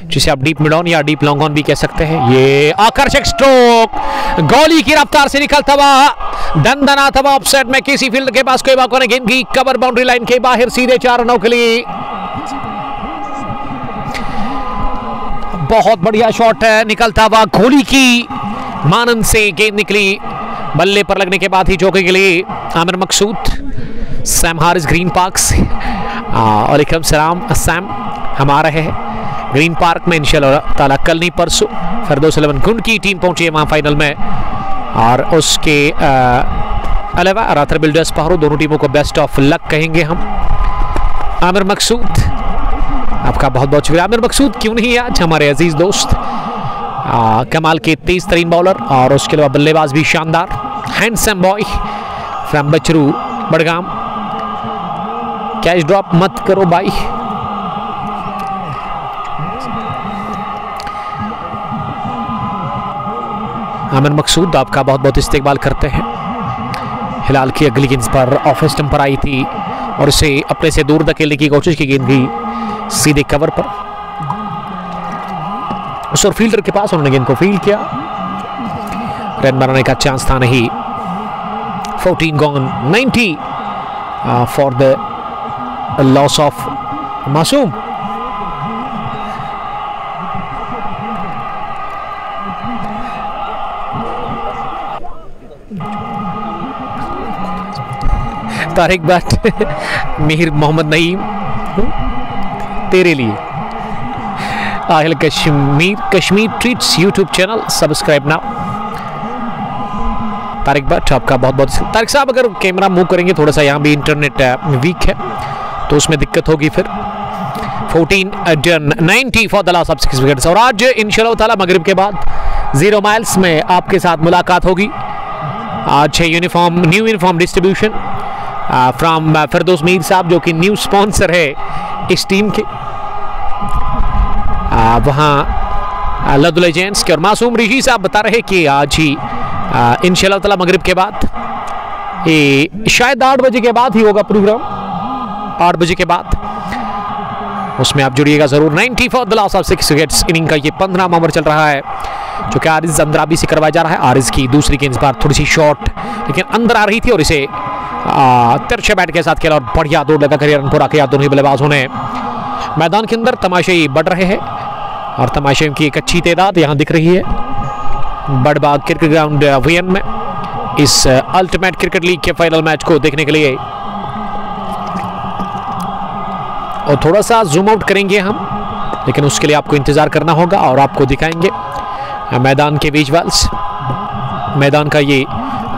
Speaker 3: जिसे आप डीप मिडॉन या डीप लॉन्ग ऑन भी कह सकते हैं। ये आकर्षक स्ट्रोक गोली की रफ्तार से निकलता हुआ, दंदनाता हुआ ऑफसाइड में, किसी फील्डर के पास कोई बाको ने गेंद की, कवर बाउंड्री लाइन के बाहर, सीधे 4 रनों के लिए। बहुत बढ़िया शॉट निकलता हुआ गोली की मानंद से गेंद निकली, बल्ले पर लगने के बाद ही चौके के लिए आमिर मकसूद, सैम हारिस ग्रीन पार्क से, वालेकुम सलाम सैम, हम आ रहे हैं ग्रीन पार्क में इंशाल्लाह ताला, कल नहीं परसों। फिरदौस 11 गुण की टीम पहुंची है वहां फाइनल में, और उसके अलावा रातर बिल्डर्स पहाड़ो, दोनों टीमों को बेस्ट ऑफ लक कहेंगे हम। आमिर मकसूद आपका बहुत बहुत शुक्रिया। आमिर मकसूद क्यों नहीं आज हमारे अजीज दोस्त, कमाल के तेज तरीन बॉलर, और उसके अलावा बल्लेबाज भी शानदार, handsome boy from Bachru Budgam. Catch drop मत करो भाई। आमिर मकसूद आपका बहुत बहुत इस्तेकबाल करते हैं। हिलाल की अगली गेंद पर ऑफ स्टंप पर आई थी, और इसे अपने से दूर धकेलने की कोशिश की, गेंद भी सीधे कवर पर, उस और फील्डर के पास उन्होंने गेंद को फील्ड किया, रन बनाने का चांस था नहीं। 14 gone, 90 for the loss of Masoom. Tariq Bhat Mir Mohammad Naeem तेरे लिए। Aahil Kashmir treats YouTube channel subscribe now. Tariq Bhat आपका बहुत बहुत। तारिक साहब अगर कैमरा मूव करेंगे थोड़ा सा, यहाँ भी इंटरनेट वीक है तो उसमें दिक्कत होगी फिर। 14 done 90 for the last of 6 wickets. और आज इंशाल्लाह ताला मगरिब के बाद 0 माइल्स में आपके साथ मुलाकात होगी। आज है न्यू यूनिफॉर्म डिस्ट्रीब्यूशन फ्रॉम फिरदौस मीर साहब जो कि न्यू स्पॉन्सर है इस टीम के। वहाँ लदुल एजेंट्स के और मासूम रिशी साहब बता रहे कि आज ही इंशाल्लाह ताला मगरिब के बाद, ये शायद 8 बजे के बाद ही होगा प्रोग्राम, 8 बजे के बाद, उसमें आप जुड़िएगा जरूर। 90 for the last of 6 wickets. Inning का ये 15वां ओवर चल रहा है जो कि आरिज अंद्राबी से करवाया जा रहा है। आरिज की दूसरी गेंद इस बार थोड़ी सी शॉर्ट लेकिन अंदर आ रही थी और इसे तिरछे बैट के साथ खेला और बढ़िया दौड़ लगा कर रन पूरा किया दोनों ही बल्लेबाजों ने। मैदान के अंदर तमाशाई बढ़ रहे हैं और तमाशाइयों की एक अच्छी तादाद यहाँ दिख रही है बड़बाग क्रिकेट ग्राउंड वीएन में इस अल्टीमेट क्रिकेट लीग के फाइनल मैच को देखने के लिए। और थोड़ा सा जूम आउट करेंगे हम, लेकिन उसके लिए आपको इंतजार करना होगा और आपको दिखाएंगे मैदान के विजुअल्स। मैदान का ये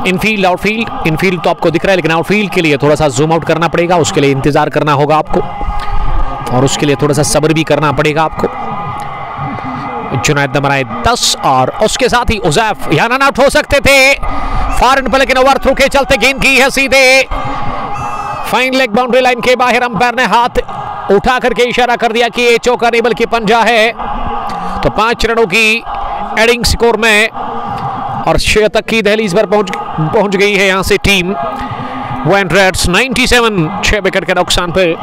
Speaker 3: इनफील्ड आउटफील्ड, इनफील्ड तो आपको दिख रहा है लेकिन आउटफील्ड के लिए थोड़ा सा जूम आउट करना पड़ेगा, उसके लिए इंतजार करना होगा आपको और उसके लिए थोड़ा सा सब्र भी करना पड़ेगा आपको। जुनैद नंबर 10 और उसके साथ ही उजैफ यहाँ रन आउट हो सकते थे फॉरन पर, लेकिन ओवर थ्रू के चलते गेंद की है सीधे फाइन लेग बाउंड्री लाइन के बाहर। अंपायर ने हाथ उठा करके इशारा कर दिया कि ये चौका नहीं बल्कि पंजा है। तो 5 रनों की एडिंग स्कोर में और 6 तक की दहलीज पर पहुंच गई है यहां से टीम वन रेड्स। 97 6 विकेट के नुकसान पर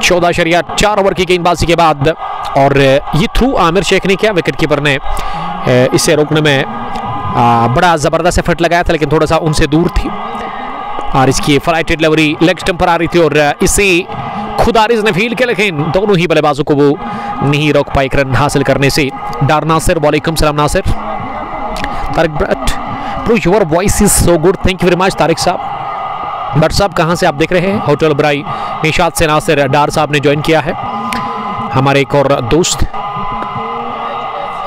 Speaker 3: 14.4 ओवर की गेंदबाजी के बाद। और ये थ्रू आमिर शेख ने किया, विकेट कीपर ने इसे रोकने में बड़ा जबरदस्त एफर्ट लगाया था लेकिन थोड़ा सा उनसे दूर थी और इसकी फ्लाइटेड डिलीवरी लेग स्टंप पर आ रही थी और इसे खुद आरिज ने फील्ड किया लेकिन दोनों ही बल्लेबाजों को वो नहीं रोक पाई रन हासिल करने से। डार नासिर, वालेकुम सलाम Nasir. Tariq Bhat bro your voice is so good, thank you very much Tariq साहब। भट्ट साहब कहाँ से आप देख रहे हैं? होटल ब्राई निशात से नासिर डार साहब ने ज्वाइन किया है, हमारे एक और दोस्त।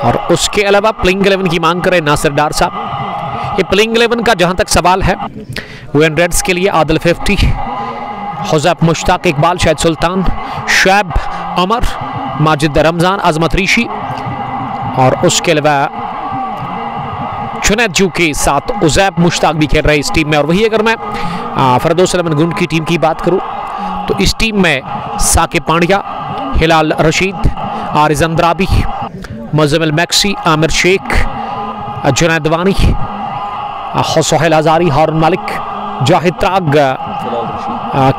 Speaker 3: और उसके अलावा प्लेइंग 11 की मांग करें नासिर डार साहब। ये प्लेइंग 11 का जहां तक सवाल है वन रेड्स के लिए आदिल 50, हुज़ैफ मुश्ताक, इकबाल, शाहिद सुल्तान, शुएब, अमर, माजिद रमजान, अजमत ऋषि और उसके अलावा जुनैद जू के साथ उज़ैफ मुश्ताक भी खेल रहे इस टीम में। और वही अगर मैं फिरदौस इलेवन गुंड की टीम की बात करूं तो इस टीम में साकिब पांड्या, हिलाल रशीद, आरिज अंद्राबी, मुज़म्मिल मैक्सी, आमिर शेख, जुनैद वानी, सोहेल हजारी, हारून मालिक, जाहिद त्राग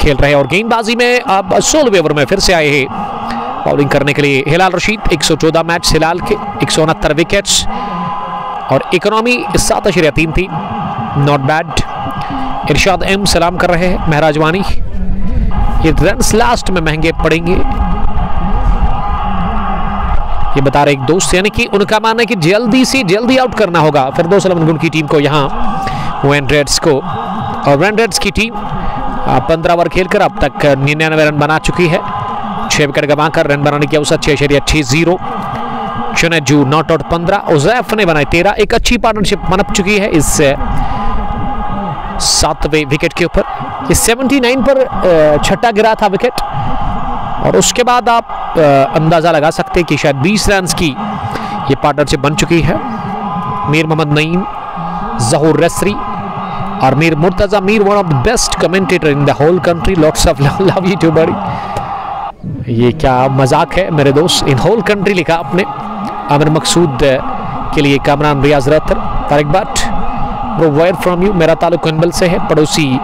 Speaker 3: खेल रहे हैं। और गेंदबाजी में अब 16वें ओवर में फिर से आए हैं बॉलिंग करने के लिए हिलाल रशीद। 114 मैच हिलाल के, 169 विकेट्स और इकोनॉमी 7.3 थी, नॉट बैड। इरशाद एम सलाम कर रहे हैं महराज वानी। ये रन्स लास्ट में महंगे पड़ेंगे ये बता रहे एक दोस्त, यानी कि उनका मानना है कि जल्दी से जल्दी आउट करना होगा फिरदौस इलेवन गुंड की टीम को यहाँ वन रेड्स को। और वन रेड्स की टीम 15 ओवर खेलकर अब तक 99 रन बना चुकी है, 6 विकेट गंवाकर रन बनाने की औसत 6.60। जुनैद जू नॉट आउट 15, उज़ैफ ने बनाए 13। एक अच्छी पार्टनरशिप बन चुकी है इस 7वें विकेट के ऊपर। इस 79 पर छठा गिरा था विकेट और उसके बाद आप अंदाजा लगा सकते हैं कि शायद 20 रन की ये पार्टनरशिप बन चुकी है। मीर मोहम्मद नईम, ज़हूर रसरी और Mir Murtaza Mir, one of the best commentator in the whole country, lots of love you too buddy. ये क्या मजाक है मेरे दोस्त, इन होल कंट्री लिखा आपने। आमिर मकसूद के लिए Kamran Riyaz Rather. Tariq Bhat bro where from you? मेरा ताल्लुक कनबल से है, पड़ोसी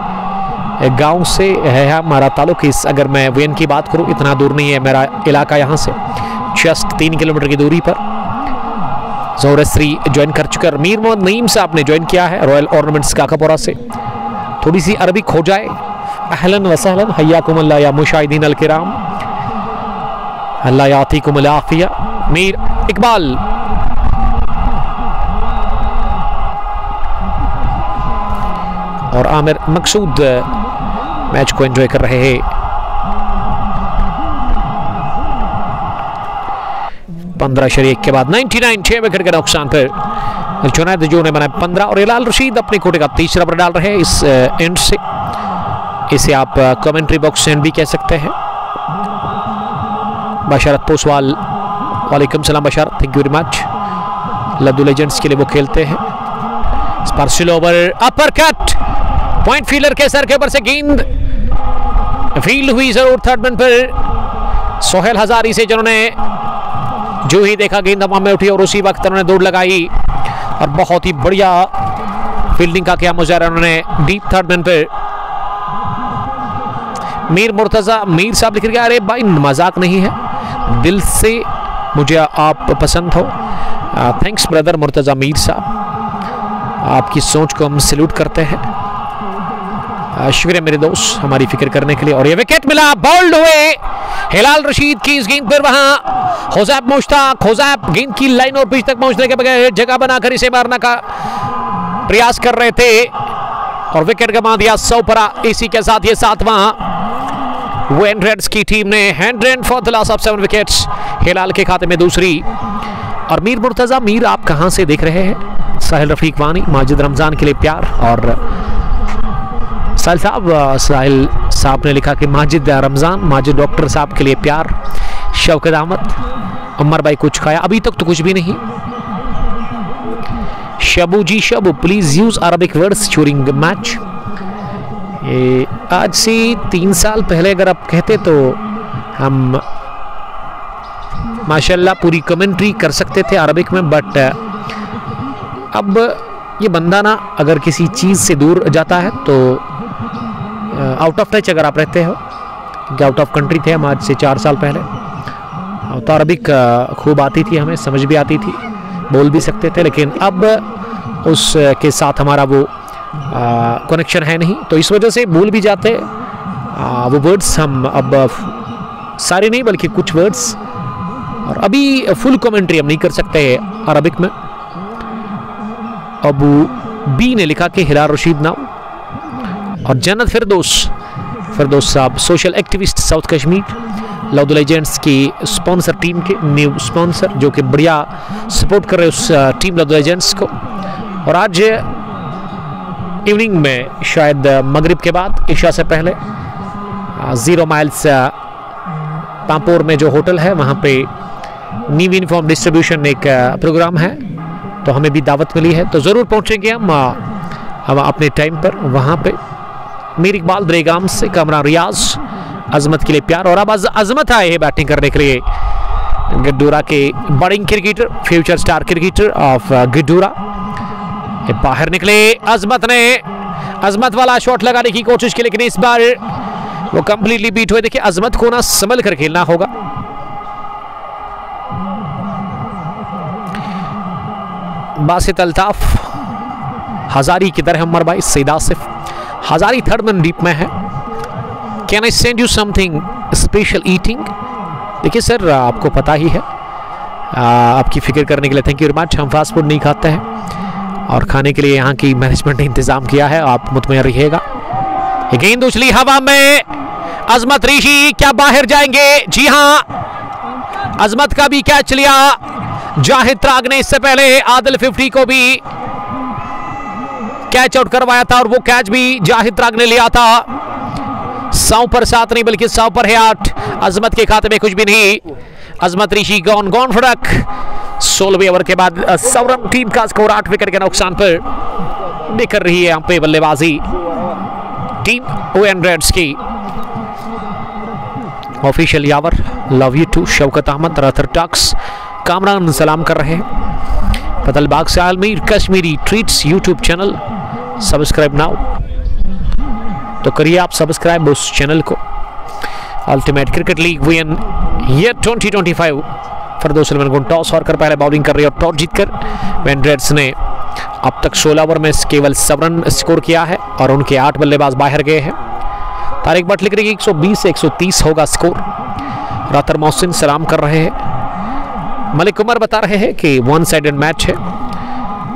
Speaker 3: गांव से है हमारा ताल्लुक। इस अगर मैं वेन की बात करूं इतना दूर नहीं है मेरा इलाका यहाँ से, जस्ट 3 किलोमीटर की दूरी पर। ज़ोरश्री ज्वाइन कर चुका। मीर मोहम्मद नईम साहब ने ज्वाइन किया है रॉयल ऑर्नामेंट्स काकापुरा से। थोड़ी सी अरबी खो जाए। अहलन व सहलन, हय्याकुमुल्लाह या मुशाहिदीन अल किराम, अल्लाह यातीकुमुल आफिया। मीर इकबाल और आमिर मकसूद मैच को एंजॉय कर रहे हैं। 15 के बाद 99 6 विकेट के नुकसान पर जुनैद जो ने बनाए 15 और हिलाल रशीद अपने कोटे का तीसरा रन डाल रहे हैं इस एंड से। इसे आप कमेंट्री बॉक्स एंड भी कह सकते हैं। बशारत पोसवाल, वालेकुम सलाम Basharat, thank you very much. Ladhoo legends के लिए वो खेलते हैं। स्पर्शिल over, upper cut, point fielder के सर के ऊपर से गेंद फील्ड हुई जरूर थर्ड मैन पर सोहेल हजारी से, जिन्होंने जो ही देखा गेंद हवा में उठी और उसी वक्त उन्होंने दौड़ लगाई और बहुत ही बढ़िया फील्डिंग का किया मुजाहरा उन्होंने डीप थर्ड मैन पर। मीर मुर्तजा मीर साहब लिख रहे, अरे भाई मजाक नहीं है, दिल से मुझे आप पसंद हो। थैंक्स ब्रदर मुर्तजा मीर साहब, आपकी सोच को हम सैल्यूट करते हैं। शुक्रिया मेरे दोस्त हमारी फिक्र करने के लिए। और ये विकेट मिला, बॉल्ड हुए हिलाल रशीद की इस गेंद पर। वहां होजैब मुश्ताक, होजैब गेंद की लाइन और पिच तक पहुंचने के बगैर जगह बनाकर इसे मारने का प्रयास कर रहे थे और विकेट गंवा दिया 100 पर। इसी के साथ ये 7वां वेन रेड्स की टीम ने हैंड रेन for the loss of 7 wickets, Hilal के खाते में दूसरी। और मीर मुर्तजा मीर आप कहां से देख रहे हैं? साहिल रफीक वानी, माजिद रमजान के लिए प्यार। और साहिल साहब ने लिखा कि माजिद रमजान, माजिद डॉक्टर साहब के लिए प्यार। शौकत अहमद, उमर भाई कुछ खाया? अभी तक तो कुछ भी नहीं। Shabu ji Shabu, please use Arabic words during match. आज से 3 साल पहले अगर आप कहते तो हम माशाल्लाह पूरी कमेंट्री कर सकते थे अरबिक में, बट अब ये बंदा ना अगर किसी चीज़ से दूर जाता है तो आउट ऑफ टच अगर आप रहते हो, क्योंकि आउट ऑफ कंट्री थे हम आज से 4 साल पहले, तो अरबिक खूब आती थी, हमें समझ भी आती थी, बोल भी सकते थे, लेकिन अब उसके साथ हमारा वो कनेक्शन है नहीं, तो इस वजह से भूल भी जाते वो वर्ड्स। हम अब सारे नहीं बल्कि कुछ वर्ड्स, और अभी फुल कमेंट्री हम नहीं कर सकते अरबिक में। अबू बी ने लिखा कि हिलाल रशीद नाम। और जन्नत फिरदौस साहब, social activist south Kashmir, Ladhoo legends की स्पॉन्सर टीम के न्यू स्पॉन्सर, जो कि बढ़िया सपोर्ट कर रहे हैं उस टीम लद्दू लेजेंड्स को। और आज इवनिंग में शायद मगरिब के बाद इशा से पहले 0 माइल्स पांपोर में जो होटल है वहाँ पे न्यू यूनिफॉर्म डिस्ट्रीब्यूशन एक प्रोग्राम है, तो हमें भी दावत मिली है, तो ज़रूर पहुँचेंगे हम अपने टाइम पर वहाँ पे। मीर इकबाल दरेगाम से, कामरान रियाज, अजमत के लिए प्यार। और अब अजमत आए हैं बैटिंग करने के लिए, गड्डूरा के budding cricketer, future star cricketer of Gaddoora बाहर निकले। अजमत वाला शॉट लगाने की कोशिश की, लेकिन इस बार वो कंप्लीटली बीट हुए। देखिए अजमत को ना संभल कर खेलना होगा। बासित अल्ताफ, हजारी की तरह उमर भाई, Saeed Asif, Hazari third man deep में है। Can I send you something special eating? देखिए सर आपको पता ही है, आपकी फिक्र करने के लिए थैंक यू वेरी मच। हम फास्ट फूड नहीं खाते हैं और खाने के लिए यहाँ की मैनेजमेंट ने इंतजाम किया है, आप मुतमईन रहिएगा। गेंद उछली हवा में, अजमत ऋषि क्या बाहर जाएंगे? जी हाँ, अजमत का भी कैच लिया जाहिद त्राग ने। इससे पहले आदिल 50 को भी कैच आउट करवाया था और वो कैच भी जाहिद त्राग ने लिया था। 100 पर 7 नहीं बल्कि 100 पर है 8। अजमत के खाते में कुछ भी नहीं। अजमत ऋषि गॉन फड़क। 16वें ओवर के बाद सौरभ टीम का स्कोर 8 विकेट के नुकसान पर निकल रही है यहाँ पे बल्लेबाजी टीम वेन रेड्स की। Official Yawar love you too. Shaukat Ahmed, Rather talks, Kamran सलाम कर रहे हैं। फतलबाग से Aalmir Kashmiri treats YouTube channel subscribe now, तो करिए आप सब्सक्राइब उस चैनल को। Ultimate cricket league VN year 2025 Firdous Salman toss हारकर पहले बॉलिंग कर रही है और टॉस जीतकर वेन रेड्स ने अब तक 16 ओवर में केवल 7 रन स्कोर किया है और उनके 8 बल्लेबाज बाहर गए हैं। तारिक भट्ट लिख रही है 120 से 130 होगा स्कोर। रातर मोहसिन सलाम कर रहे हैं। मलिक उमर बता रहे हैं कि 1 साइडेड मैच है।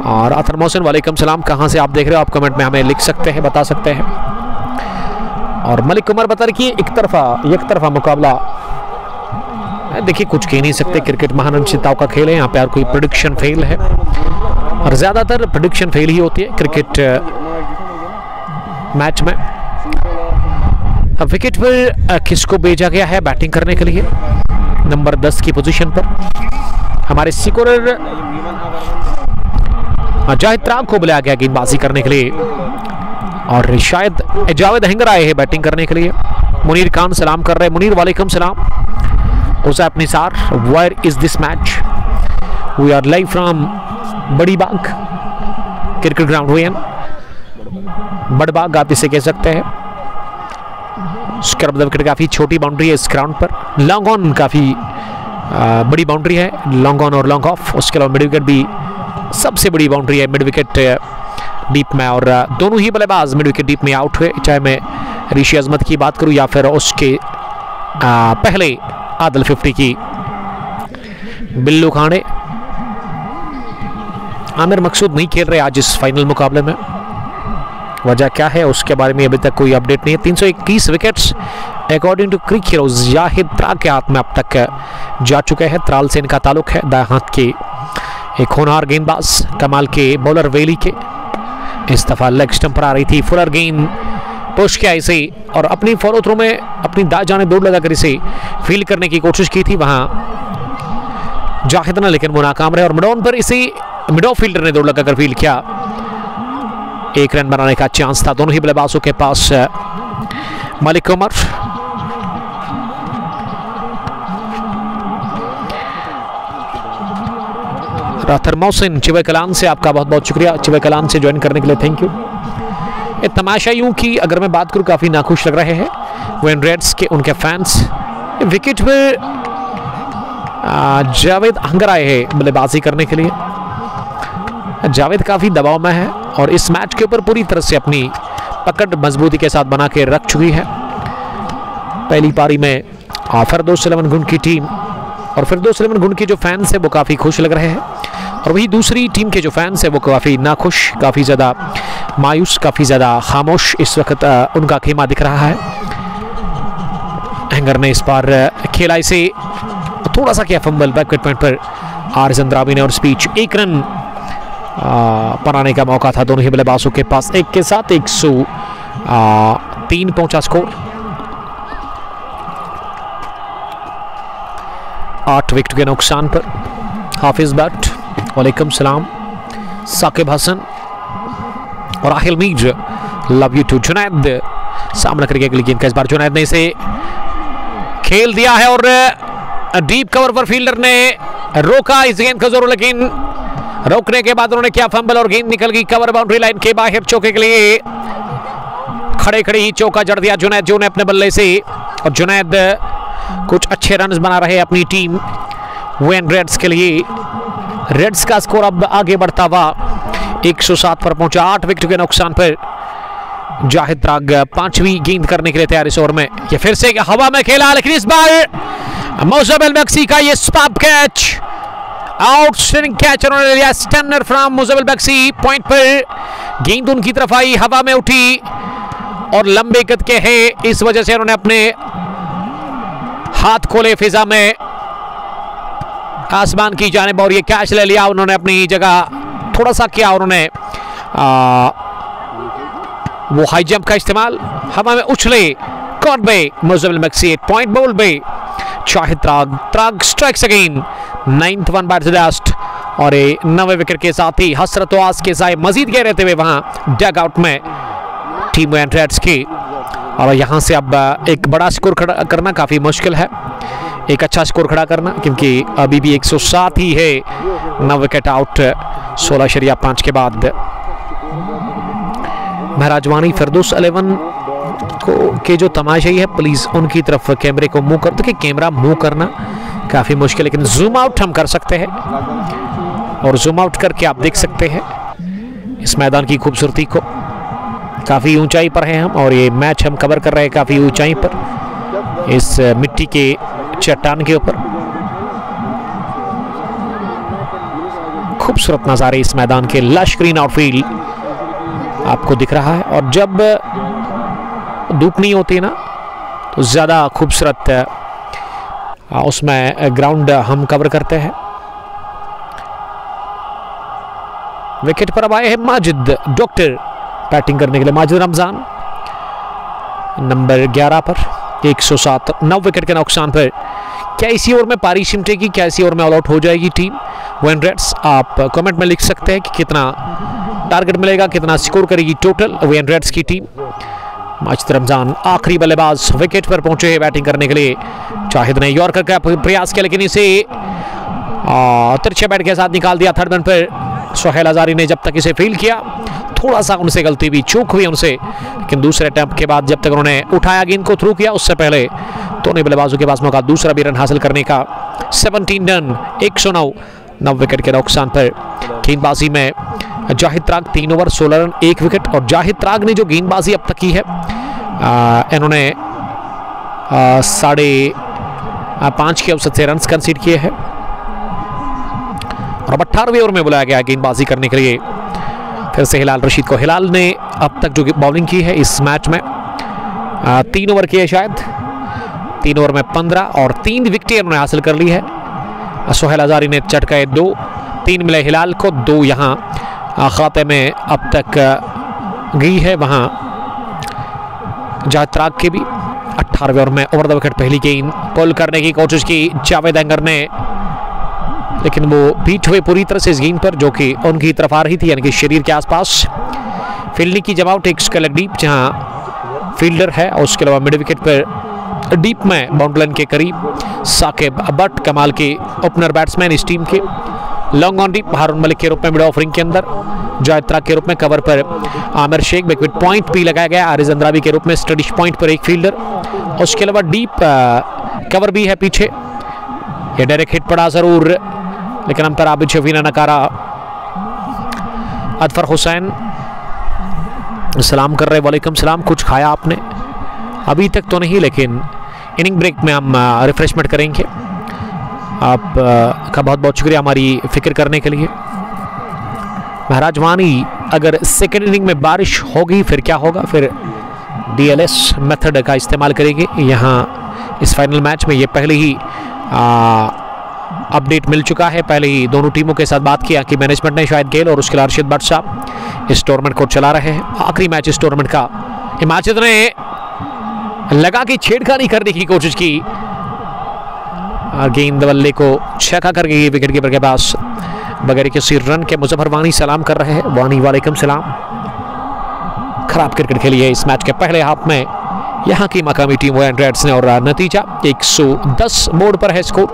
Speaker 3: और रातर मोहसिन वालेकुम सलाम, कहाँ से आप देख रहे हो आप कमेंट में हमें लिख सकते हैं, बता सकते हैं। और मलिक उमर बता रहे कि एक तरफा मुकाबला। देखिए कुछ कह नहीं सकते, क्रिकेट महानिश्चितताओं का खेल है, यहाँ पे और कोई प्रेडिक्शन फेल है और ज्यादातर प्रेडिक्शन फेल ही होती है क्रिकेट मैच में। अब विकेट पर किसको भेजा गया है बैटिंग करने के लिए? नंबर 10 की पोजीशन पर हमारे स्कोरर जाहिद त्राग को बुलाया गया गेंदबाजी करने के लिए और शायद जावेद अहंगर आए हैं बैटिंग करने के लिए। मुनीर खान सलाम कर रहे हैं। मुनीर वालेकुम सलाम। Usaf Nisar, where is this match? We are live from Badi Bagh cricket ground Wen. Badbagh आप इसे कह सकते हैं। स्क्रब द विकेट, काफी छोटी बाउंड्री है इस ग्राउंड पर। लॉन्ग ऑन काफी बड़ी बाउंड्री है, लॉन्ग ऑन और लॉन्ग ऑफ। उसके अलावा मिड विकेट भी सबसे बड़ी बाउंड्री है मिड विकेट डीप में, और दोनों ही बल्लेबाज मिड विकेट डीप में आउट हुए, चाहे मैं ऋषि अजमत की बात करूं या फिर उसके पहले आदिल 50 की बिल्लू खाने। आमिर मकसूद नहीं खेल रहे आज इस फाइनल मुकाबले में, वजह क्या है उसके बारे में अभी तक कोई अपडेट नहीं है। 321 wickets according to CricHeroes Zahid Trag के हाथ में अब तक जा चुके हैं। त्राल से इनका ताल्लुक है, दाएं हाथ के एक होनहार गेंदबाज कमाल के बॉलर वेली के। इस दफा लेग स्टंप पर आ रही थी, फुलर गेंद पुश किया इसे और अपनी फॉलो थ्रो में अपनी दाएं जाने दौड़ लगाकर इसे फील्ड करने की कोशिश की थी वहां जाहिद ने, लेकिन वो नाकाम रहे और मिड ऑन पर इसे मिड ऑफ फील्डर ने दौड़ लगाकर फील्ड किया। एक रन बनाने का चांस था दोनों ही बल्लेबाजों के पास। मलिक उमर राथर मोहसिन चिवे कलान से आपका बहुत बहुत शुक्रिया, चिवे कलान से ज्वाइन करने के लिए थैंक यू। ये तमाशा यूं कि अगर मैं बात करूं काफी नाखुश लग रहे हैं वेन रेड्स के उनके फैंस। विकेट पे जावेद अहंगर आए हैं बल्लेबाजी करने के लिए। जावेद काफी दबाव में है और इस मैच के ऊपर पूरी तरह से अपनी पकड़ मजबूती के साथ बना के रख चुकी है। पहली पारी में फिरदौस 11 गुण की टीम और फिरदौस 11 गुण के जो फैंस है वो काफी खुश लग रहे हैं और वही दूसरी टीम के जो फैंस है वो काफी नाखुश, काफी ज्यादा मायूस, काफी ज्यादा खामोश इस वक्त उनका खेमा दिख रहा है। अहंगर ने इस बार खेला इसे थोड़ा सा किया फंबल बैकवर्ड पॉइंट पर आर जंद्रावी ने और स्पीच। एक रन बनाने का मौका था दोनों ही बल्लेबाजों के पास। एक के साथ 103 पहुंचा स्कोर। 8 विकेट के नुकसान पर हाफिज भट्ट, वालेकुम सलाम, साकिब हसन और Aahil Mir, love you too. Junaid सामना करके अगली गेंद का इस बार जुनैद ने इसे खेल दिया है और डीप कवर पर फील्डर ने रोका इस गेंद का जोर, लेकिन रोकने के बाद उन्होंने क्या फंबल और गेंद निकल गई कवर बाउंड्री लाइन के बाहर। चौके के लिए खड़े खड़े ही चौका जड़ दिया जुनैद जो ने अपने बल्ले से और जुनैद कुछ अच्छे रन्स बना रहे अपनी टीम वेन रेड्स के लिए। रेड्स का स्कोर अब आगे बढ़ता हुआ 107 पर पहुंचा। 8 विकेट के नुकसान पर जाहिद त्राग 5वीं गेंद करने के लिए तैयार इस ओवर में। ये फिर से हवा में खेला, लेकिन इस बार मुज़म्मिल बख्शी का ये स्पाप कैच, आउटस्टैंडिंग कैच उन्होंने लिया। स्टैंडर फ्रॉम मुज़म्मिल बख्शी। पॉइंट पर गेंद उनकी तरफ आई, हवा में उठी और लंबे कद के हैं, इस वजह से उन्होंने अपने हाथ खोले फिजा में आसमान की जानिब और ये कैच ले लिया। उन्होंने अपनी जगह थोड़ा सा किया, उन्होंने वो हाई जंप का इस्तेमाल, हवा में उछले caught by Muzammil Bakshi. Point ball by Zahid Trag strikes again. 9th one by last और 9वें विकेट के साथ ही हसरत आस के साए मजीद गए रहते हुए वहां डग आउट में टीम वेन रेड्स की। और यहां से अब एक बड़ा स्कोर खड़ा करना काफी मुश्किल है, एक अच्छा स्कोर खड़ा करना, क्योंकि अभी भी 107 ही है। 9 विकेट आउट 16.5 के बाद। महराजवानी फिरदौस 11 को के जो तमाशाई है प्लीज उनकी तरफ कैमरे को मुंह कर दो, कि कैमरा मुंह करना काफी मुश्किल है, लेकिन जूम आउट हम कर सकते हैं और जूम आउट करके आप देख सकते हैं इस मैदान की खूबसूरती को। काफी ऊंचाई पर हैं हम और ये मैच हम कवर कर रहे हैं काफी ऊंचाई पर इस मिट्टी के चट्टान के ऊपर। खूबसूरत नजारे इस मैदान के, लश ग्रीन आउटफील्ड आपको दिख रहा है। और जब धूप नहीं होती ना तो ज़्यादा खूबसूरत उसमें ग्राउंड हम कवर करते हैं। विकेट पर अब आए हैं माजिद डॉक्टर बैटिंग करने के लिए। माजिद रमजान नंबर 11 पर 107, 9 विकेट के नुकसान पर। क्या इसी ओवर में पारी सिमटेगी, क्या इसी ओवर में ऑल आउट हो जाएगी टीम वन रेड्स? आप कमेंट में लिख सकते हैं कि कितना टारगेट मिलेगा, कितना स्कोर करेगी टोटल वन रेड्स की टीम। माजिद रमजान आखिरी बल्लेबाज विकेट पर पहुंचे हैं बैटिंग करने के लिए। जाहिद ने यॉर्कर का प्रयास किया लेकिन इसे तिरछे बैट के साथ निकाल दिया थर्ड रन पर। सोहेल हजारी ने जब तक इसे फील्ड किया, थोड़ा सा उनसे गलती हुई, चूक हुई उनसे, लेकिन दूसरे अटेम्प्ट के बाद जब तक उन्होंने उठाया गेंद को थ्रू किया उससे पहले दोनों बल्लेबाजों के पास मौका दूसरा भी रन हासिल करने का। 17 रन 109, 9 विकेट के नुकसान पर। गेंदबाजी में जाहिद त्राग 3 ओवर 16 रन 1 विकेट। और जाहिद त्राग ने जो गेंदबाजी अब तक की है इन्होंने 5.5 के औसत से रन कंसीड किए हैं। और अब 18वें ओवर में बुलाया गया गेंदबाजी करने के लिए फिर से हिलाल रशीद को। हिलाल ने अब तक जो बॉलिंग की है इस मैच में 3 ओवर की है शायद, 3 ओवर में 15 और 3 विकेटें उन्होंने हासिल कर ली है। सोहेल हजारी ने चटकाए 2, 3 मिले हिलाल को, 2 यहाँ खाते में अब तक गई है। वहाँ जाहिद त्राग के भी 18वें ओवर में ओवर द विकेट पहली गेंद पुल करने की कोशिश की जावेद एंगर ने, लेकिन वो बीट हुए पूरी तरह से इस गेंद पर जो कि उनकी तरफ आ रही थी, यानी कि शरीर के आसपास। फील्डिंग की जमावट एक स्केल डीप जहां फील्डर है, और उसके अलावा मिड विकेट पर डीप में बाउंड्री लाइन के करीब साकिब बट कमाल के ओपनर बैट्समैन इस टीम के। लॉन्ग ऑन डीप हारून मलिक के रूप में मिड ऑफरिंग के अंदर, जाहिद त्राग के रूप में कवर पर आमिर शेख, बैकविट पॉइंट भी लगाया गया आरिज अंद्रावी के रूप में, स्टडिश पॉइंट पर एक फील्डर। उसके अलावा डीप कवर भी है पीछे। ये डायरेक्ट हिट पड़ा जरूर, लेकिन अंतर आबिद शफी ने नकारा। अदफर हुसैन सलाम कर रहे, वालेकुम सलाम। कुछ खाया आपने? अभी तक तो नहीं, लेकिन इनिंग ब्रेक में हम रिफ्रेशमेंट करेंगे। आप का बहुत बहुत शुक्रिया हमारी फिक्र करने के लिए। महाराज वानी, अगर सेकेंड इनिंग में बारिश होगी फिर क्या होगा? फिर DLS मेथड का इस्तेमाल करेंगे यहाँ इस फाइनल मैच में। ये पहले ही अपडेट मिल चुका है, पहले ही दोनों टीमों के साथ बात किया कि मैनेजमेंट ने शायद गेल और उसके अलावा अर्शद भट्ट साहब इस टूर्नामेंट को चला रहे हैं। आखिरी मैच इस टूर्नामेंट का। हिमाचल ने लगा के छेड़खानी करने की कोशिश की, गेंद बल्ले को छक्का कर गई विकेट कीपर के पास बगैर किसी रन के। मुजफ्फर वानी सलाम कर रहे हैं। वानी वालेकुम सलाम। खराब क्रिकेट खेली है इस मैच के पहले हाफ में यहाँ की मकामी टीम वन रेड्स ने, और नतीजा 110 बोर्ड पर है स्कोर,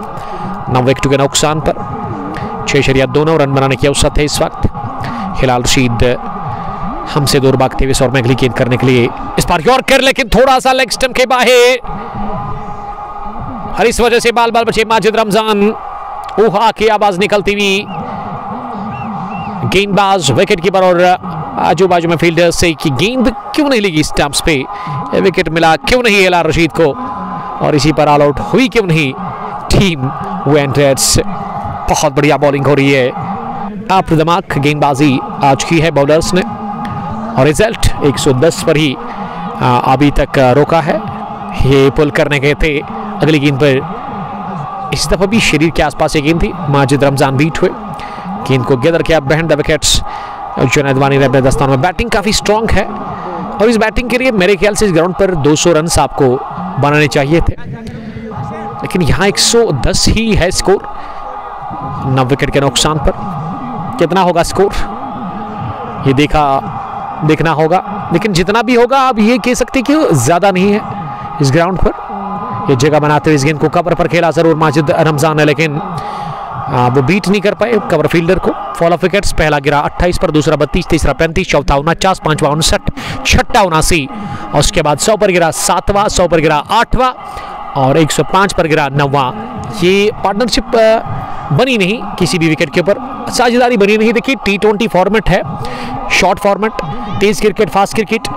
Speaker 3: 9 विकेट के नुकसान पर। 6.2 रन बनाने की औसत है इस वक्त। हिलाल रशीद हमसे दूर भागते हुए और में अगली गेंद करने के लिए इस बार यॉर्कर, लेकिन थोड़ा सा लेग स्टंप के बाहर, और इस वजह से बाल बाल बचे माजिद रमजान। ऊहा की आवाज निकलती हुई गेंदबाज विकेट कीपर और आजू बाजू में फील्डर से कि गेंद क्यों नहीं लगी स्टंप्स पे, विकेट मिला क्यों नहीं हिलाल रशीद को, और इसी पर ऑल आउट हुई क्यों नहीं टीम वन रेड्स। बहुत बढ़िया बॉलिंग हो रही है, आप दिमाग गेंदबाजी आज की है बॉलर्स ने, और रिजल्ट 110 पर ही अभी तक रोका है। ये पुल करने गए थे अगली गेंद पर, इस दफा भी शरीर के आसपास एक गेंद थी, माजिद रमजान बीट हुए, गेंद को गैदर किया बिहाइंड द विकेट्स। जुनैद वानी ने अपने दस्तान में, बैटिंग काफ़ी स्ट्रॉन्ग है, और इस बैटिंग के लिए मेरे ख्याल से इस ग्राउंड पर 200 रन आपको बनाने चाहिए थे, लेकिन यहाँ 110 ही है स्कोर, 9 विकेट के नुकसान पर। कितना होगा स्कोर ये देखना होगा, लेकिन जितना भी होगा आप ये कह सकते कि ज़्यादा नहीं है इस ग्राउंड पर। ये जगह बनाते हुए इस गेंद को कवर पर खेला जरूर माजिद रमजान ने, लेकिन वो बीट नहीं कर पाए कवर फील्डर को। फॉल ऑफ विकेट्स, पहला गिरा 28 पर, दूसरा 32, तीसरा 35, चौथा 49, पांचवा 59, छठा 79, और उसके बाद 100 पर गिरा 7वां, 100 पर गिरा 8वां, और 105 पर गिरा 9वां। ये पार्टनरशिप बनी नहीं किसी भी विकेट के ऊपर, साझेदारी बनी नहीं। देखिए T20 फॉर्मेट है, शॉर्ट फॉर्मेट, तेज क्रिकेट, फास्ट क्रिकेट,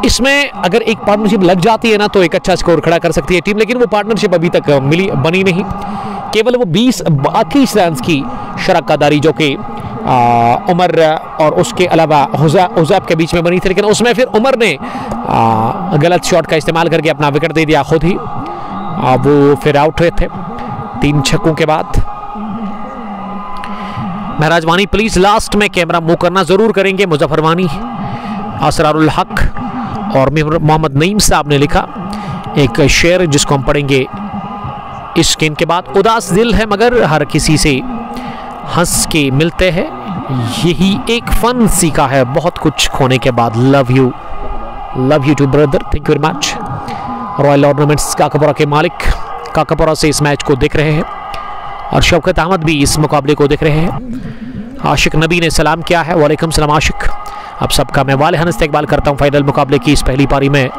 Speaker 3: इसमें अगर एक पार्टनरशिप लग जाती है ना तो एक अच्छा स्कोर खड़ा कर सकती है टीम, लेकिन वो पार्टनरशिप अभी तक बनी नहीं। केवल वो 20-22 रन की शराकतदारी जो कि उमर और उसके अलावा हुजैब के बीच में बनी थी, लेकिन उसमें फिर उमर ने गलत शॉट का इस्तेमाल करके अपना विकेट दे दिया खुद ही। वो फिर आउट हुए थे 3 छक्कों के बाद। महराज वानी प्लीज लास्ट में कैमरा मूव करना जरूर करेंगे। मुजफ्फर वानी, असरारुल हक और मोहम्मद नईम साहब ने लिखा एक शेर जिसको हम पढ़ेंगे इस गेंद के बाद। उदास दिल है मगर हर किसी से हंस के मिलते हैं, यही एक फन सीखा है बहुत कुछ खोने के बाद। Love you too brother, thank you very much. Royal ornaments Kakapura के मालिक काकापुरा से इस मैच को देख रहे हैं और शौकत अहमद भी इस मुकाबले को देख रहे हैं। आशिक नबी ने सलाम किया है। वालेकुम सलाम आशिक, अब सबका मैं वालेहन इस्तकबाल करता हूं फाइनल मुकाबले की इस पहली पारी में।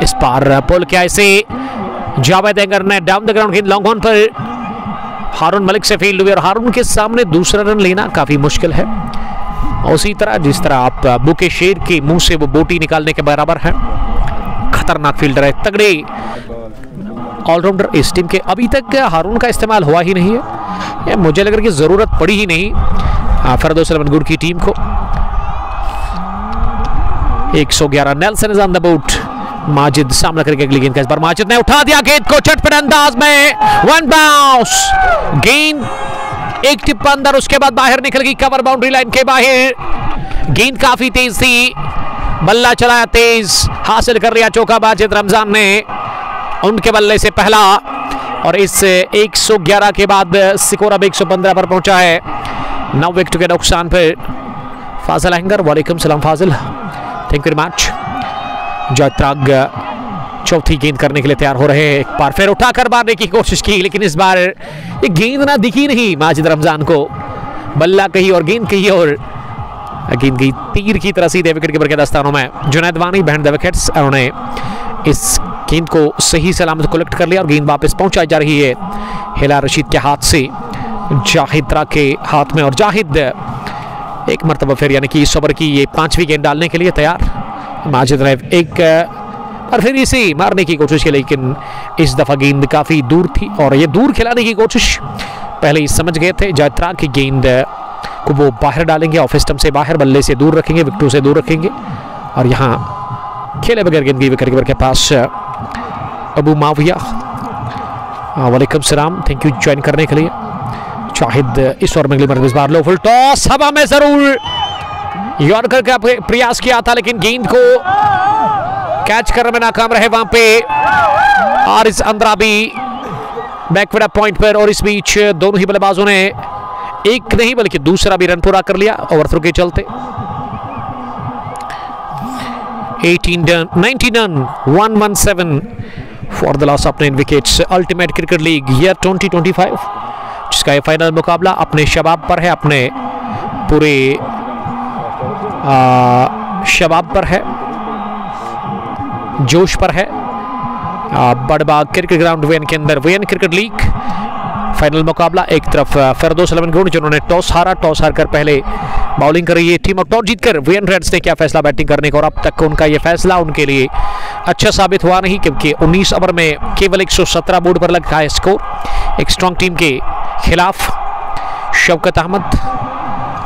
Speaker 3: इस पार पुल किया इसे जावेद एंगर ने down the ground long on पर हारून मलिक से फील्ड हुई और हारून के सामने दूसरा रन लेना काफी मुश्किल है। उसी तरह जिस तरह आप बुके शेर के मुंह से वो बोटी निकालने के बराबर है। खतरनाक फील्डर है, तगड़े ऑलराउंडर इस टीम के। अभी तक हारून का इस्तेमाल हुआ ही नहीं है, मुझे लग रहा है कि जरूरत पड़ी ही नहीं फरदौस गुड की टीम को। 111 Nelson is on the boat. Majid सामना करके अगली गेंद का इस बार माजिद ने उठा दिया गेंद को चटपट अंदाज में, वन बाउंस। गेंद एक टिप अंदर, उसके बाद बाहर निकल गई कवर बाउंड्री लाइन के बाहर। गेंद काफी तेज थी, बल्ला चलाया तेज, हासिल कर लिया चौका माजिद रमजान ने उनके बल्ले से पहला। और इस 111 के बाद स्कोर अब 115 पर पहुंचा है 9 विकेट के नुकसान पर। फाजिल अहंगर, वालेकुम सलाम फाजिल, थैंक यू वेरी मच। जयत्राग चौथी गेंद करने के लिए तैयार हो रहे हैं। एक बार फिर उठाकर मारने की कोशिश की, लेकिन इस बार ये गेंद ना दिखी नहीं माजिद रमजान को। बल्ला कहीं और गेंद कहीं और, गेंद गई तीर की तरह सीधे विकेट कीपर के दस्तानों में। जुनैद वानी बिहाइंड द विकेट्स, उन्होंने इस गेंद को सही सलामत कलेक्ट कर लिया और गेंद वापस पहुंचाई जा रही है हिलाल रशीद के हाथ से जाहिद के हाथ में। और जाहिद एक मरतबा फिर यानी कि इस ओवर की ये 5वीं गेंद डालने के लिए तैयार। माजिद ने एक और फिर इसे मारने की कोशिश की, लेकिन इस दफा गेंद काफी दूर थी और ये दूर खिलाने की कोशिश पहले ही समझ गए थे। जयत्राग की गेंद को वो बाहर डालेंगे, ऑफ स्टंप से बाहर, बल्ले से दूर रखेंगे, विकेटों से दूर रखेंगे। और यहाँ खेले बगैर गेंद की विकेट कीपर के पास अबू माविया, वालेकुम सलाम, थैंक यू ज्वाइन करने के लिए। शाहिद इस ओवर में अगली मरतबा इस बार लो फुल टॉस, हवा में जरूर यॉर्कर का प्रयास किया था, लेकिन गेंद को कैच करने में नाकाम रहे वहां पे आरिस अंद्राबी बैकवर्ड पॉइंट पर। और इस बीच दोनों ही बल्लेबाजों ने एक नहीं बल्कि दूसरा भी रन पूरा कर लिया ओवरथ्रो के चलते। 19 run 117 for the loss of 9 wickets. Ultimate cricket league year 2025 जिसका ये फाइनल मुकाबला अपने शबाब पर है, अपने पूरे शबाब पर है, जोश पर है। बड़बाग क्रिकेट ग्राउंड वेन के अंदर वेन क्रिकेट लीग फाइनल मुकाबला। एक तरफ फरदौस गुड जिन्होंने टॉस हारा, टॉस हारकर पहले बॉलिंग कर रही है टीम और टॉस जीतकर वेन रेड्स ने क्या फैसला बैटिंग करने का, और अब तक उनका यह फैसला उनके लिए अच्छा साबित हुआ नहीं, क्योंकि 19 ओवर में केवल 117 बोर्ड पर लगा है स्कोर एक स्ट्रॉन्ग टीम के खिलाफ। शौकत अहमद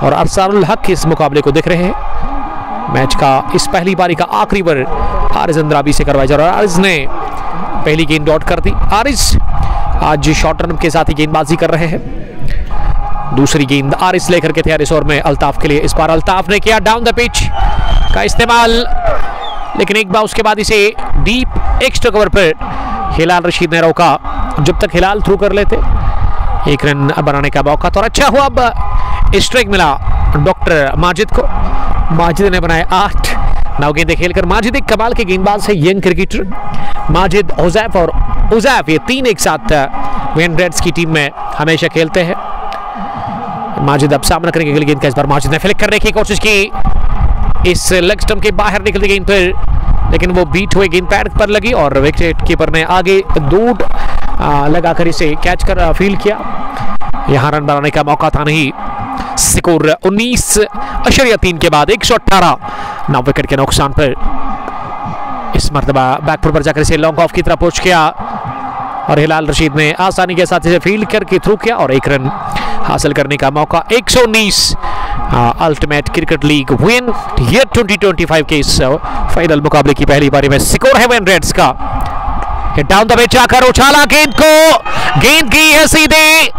Speaker 3: और अरसारुल हक इस मुकाबले को देख रहे हैं। मैच का इस पहली पारी का आखिरी ओवर आरिस अंद्राबी से करवाया जा रहा है। आरिस ने पहली गेंद डॉट कर दी। आरिस आज शॉर्ट रन के साथ ही गेंदबाजी कर रहे हैं। दूसरी गेंद आरिस लेकर के तैयार इस ओवर में अल्ताफ के लिए। इस बार अल्ताफ ने किया डाउन द पिच का इस्तेमाल, लेकिन एक बार उसके बाद इसे डीप एक्स्ट्रा कवर पर हिलाल रशीद ने रोका। जब तक हिलाल थ्रू कर लेते एक रन बनाने का मौका तो अच्छा हुआ। अब स्ट्राइक मिला डॉक्टर माजिद को, माजिद ने बनाए 8 9 गेंदें खेलकर। माजिद एक कमाल के गेंदबाज है, यंग क्रिकेटर। माजिद, हुजैफ और उजैफ ये तीन एक साथ वेन रेड्स की टीम में हमेशा खेलते हैं। माजिद अब सामना करेंगे अगली गेंद का। इस बार माजिद ने फ्लिक करने की कोशिश की, इस लेग स्टंप के बाहर निकलती गेंद पर, लेकिन वो बीट हुए गेंद पैड पर लगी और विकेट कीपर ने आगे दूर लगाकर इसे कैच कर फील्ड किया। यहां रन बनाने का मौका था नहीं। स्कोर 19.3 के बाद 118 9 विकेट के नुकसान पर। इस मर्तबा बैकफुट पर जाकर इसे लॉन्ग ऑफ की तरफ पहुंच किया और हिलाल रशीद ने आसानी के साथ इसे फील्ड करके थ्रू किया और एक रन हासिल करने का मौका। 119
Speaker 1: ultimate cricket league win year 2025 के इस फाइनल मुकाबले की पहली पारी में स्कोर है वेन रेड्स का। डाउन द पिच आकर उछाला गेंद को, गेंद की है सीधे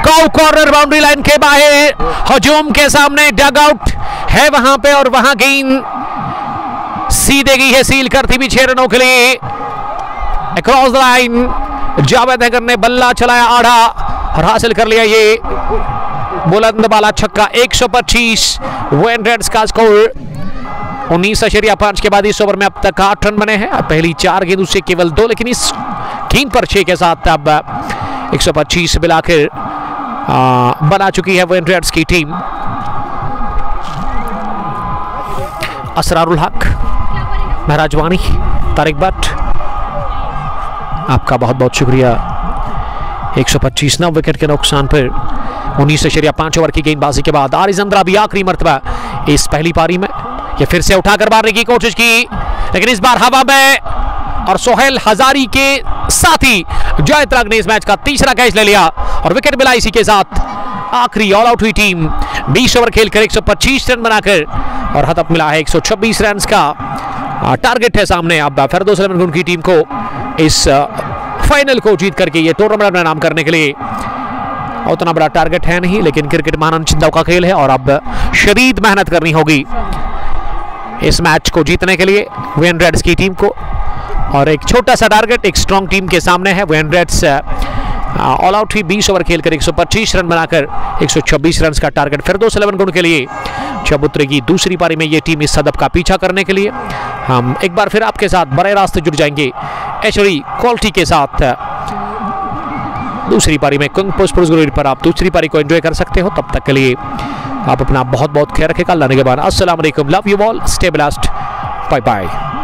Speaker 1: कॉर्नर बाउंड्री लाइन के बाहर, हजूम के सामने डग आउट है वहां पे और वहां गेंद सीधे गई है सील करती भी 6 रनों के लिए across the line. Javed Akhtar ने बल्ला चलाया आड़ा और हासिल कर लिया ये बुलंद बाला छक्का। 125 वेन रेड्स का स्कोर। 19.5 के बाद इस ओवर में अब तक 8 रन बने हैं। पहली 4 गेंद उससे केवल 2, लेकिन इस गेंद पर 6 के साथ अब 125 मिलाकर बना चुकी है वेन रेड्स की टीम। असरारुल हक, महराज वानी, तारिक भट्ट, आपका बहुत बहुत शुक्रिया। 125 9 विकेट के नुकसान पर 19.5 ओवर की गेंदबाजी के बाद आरिज अंद्रा भी आखिरी मर्तबा इस पहली पारी में ये फिर से उठाकर मारने की कोशिश की, लेकिन इस बार हवा में और सोहेल हजारी के साथ ही जय तराग ने इस मैच का तीसरा कैच ले लिया और विकेट मिला। इसी के साथ आखिरी ऑल आउट हुई टीम 20 ओवर खेलकर 125 रन बनाकर और हदफ मिला है 126 रन का टारगेट है सामने। अब फिरदौस अहमद गुन की टीम को इस फाइनल को जीत करके ये टूर्नामेंट में नाम करने के लिए उतना बड़ा टारगेट है नहीं, लेकिन क्रिकेट महान चिंताओं का खेल है और अब शदीद मेहनत करनी होगी इस मैच को जीतने के लिए वेन रेड्स की टीम को। और एक छोटा सा टारगेट एक स्ट्रॉन्ग टीम के सामने है। वेन रेड्स ऑल आउट हुई 20 ओवर खेलकर 125 रन बनाकर 126 रन का टारगेट फिरदौस अहमद गुन के लिए। जब उतरेगी दूसरी पारी में ये टीम इस हदफ का पीछा करने के लिए। हम एक बार फिर आपके साथ बड़े रास्ते जुड़ जाएंगे एचडी क्वालिटी के साथ दूसरी पारी में। कुंग पोस्ट पर आप दूसरी पारी को एंजॉय कर सकते हो। तब तक के लिए आप अपना बहुत बहुत ख्याल रखेगा। अल्लाह ने के बाद अस्सलाम वालेकुम, love you all, stay blessed, bye bye.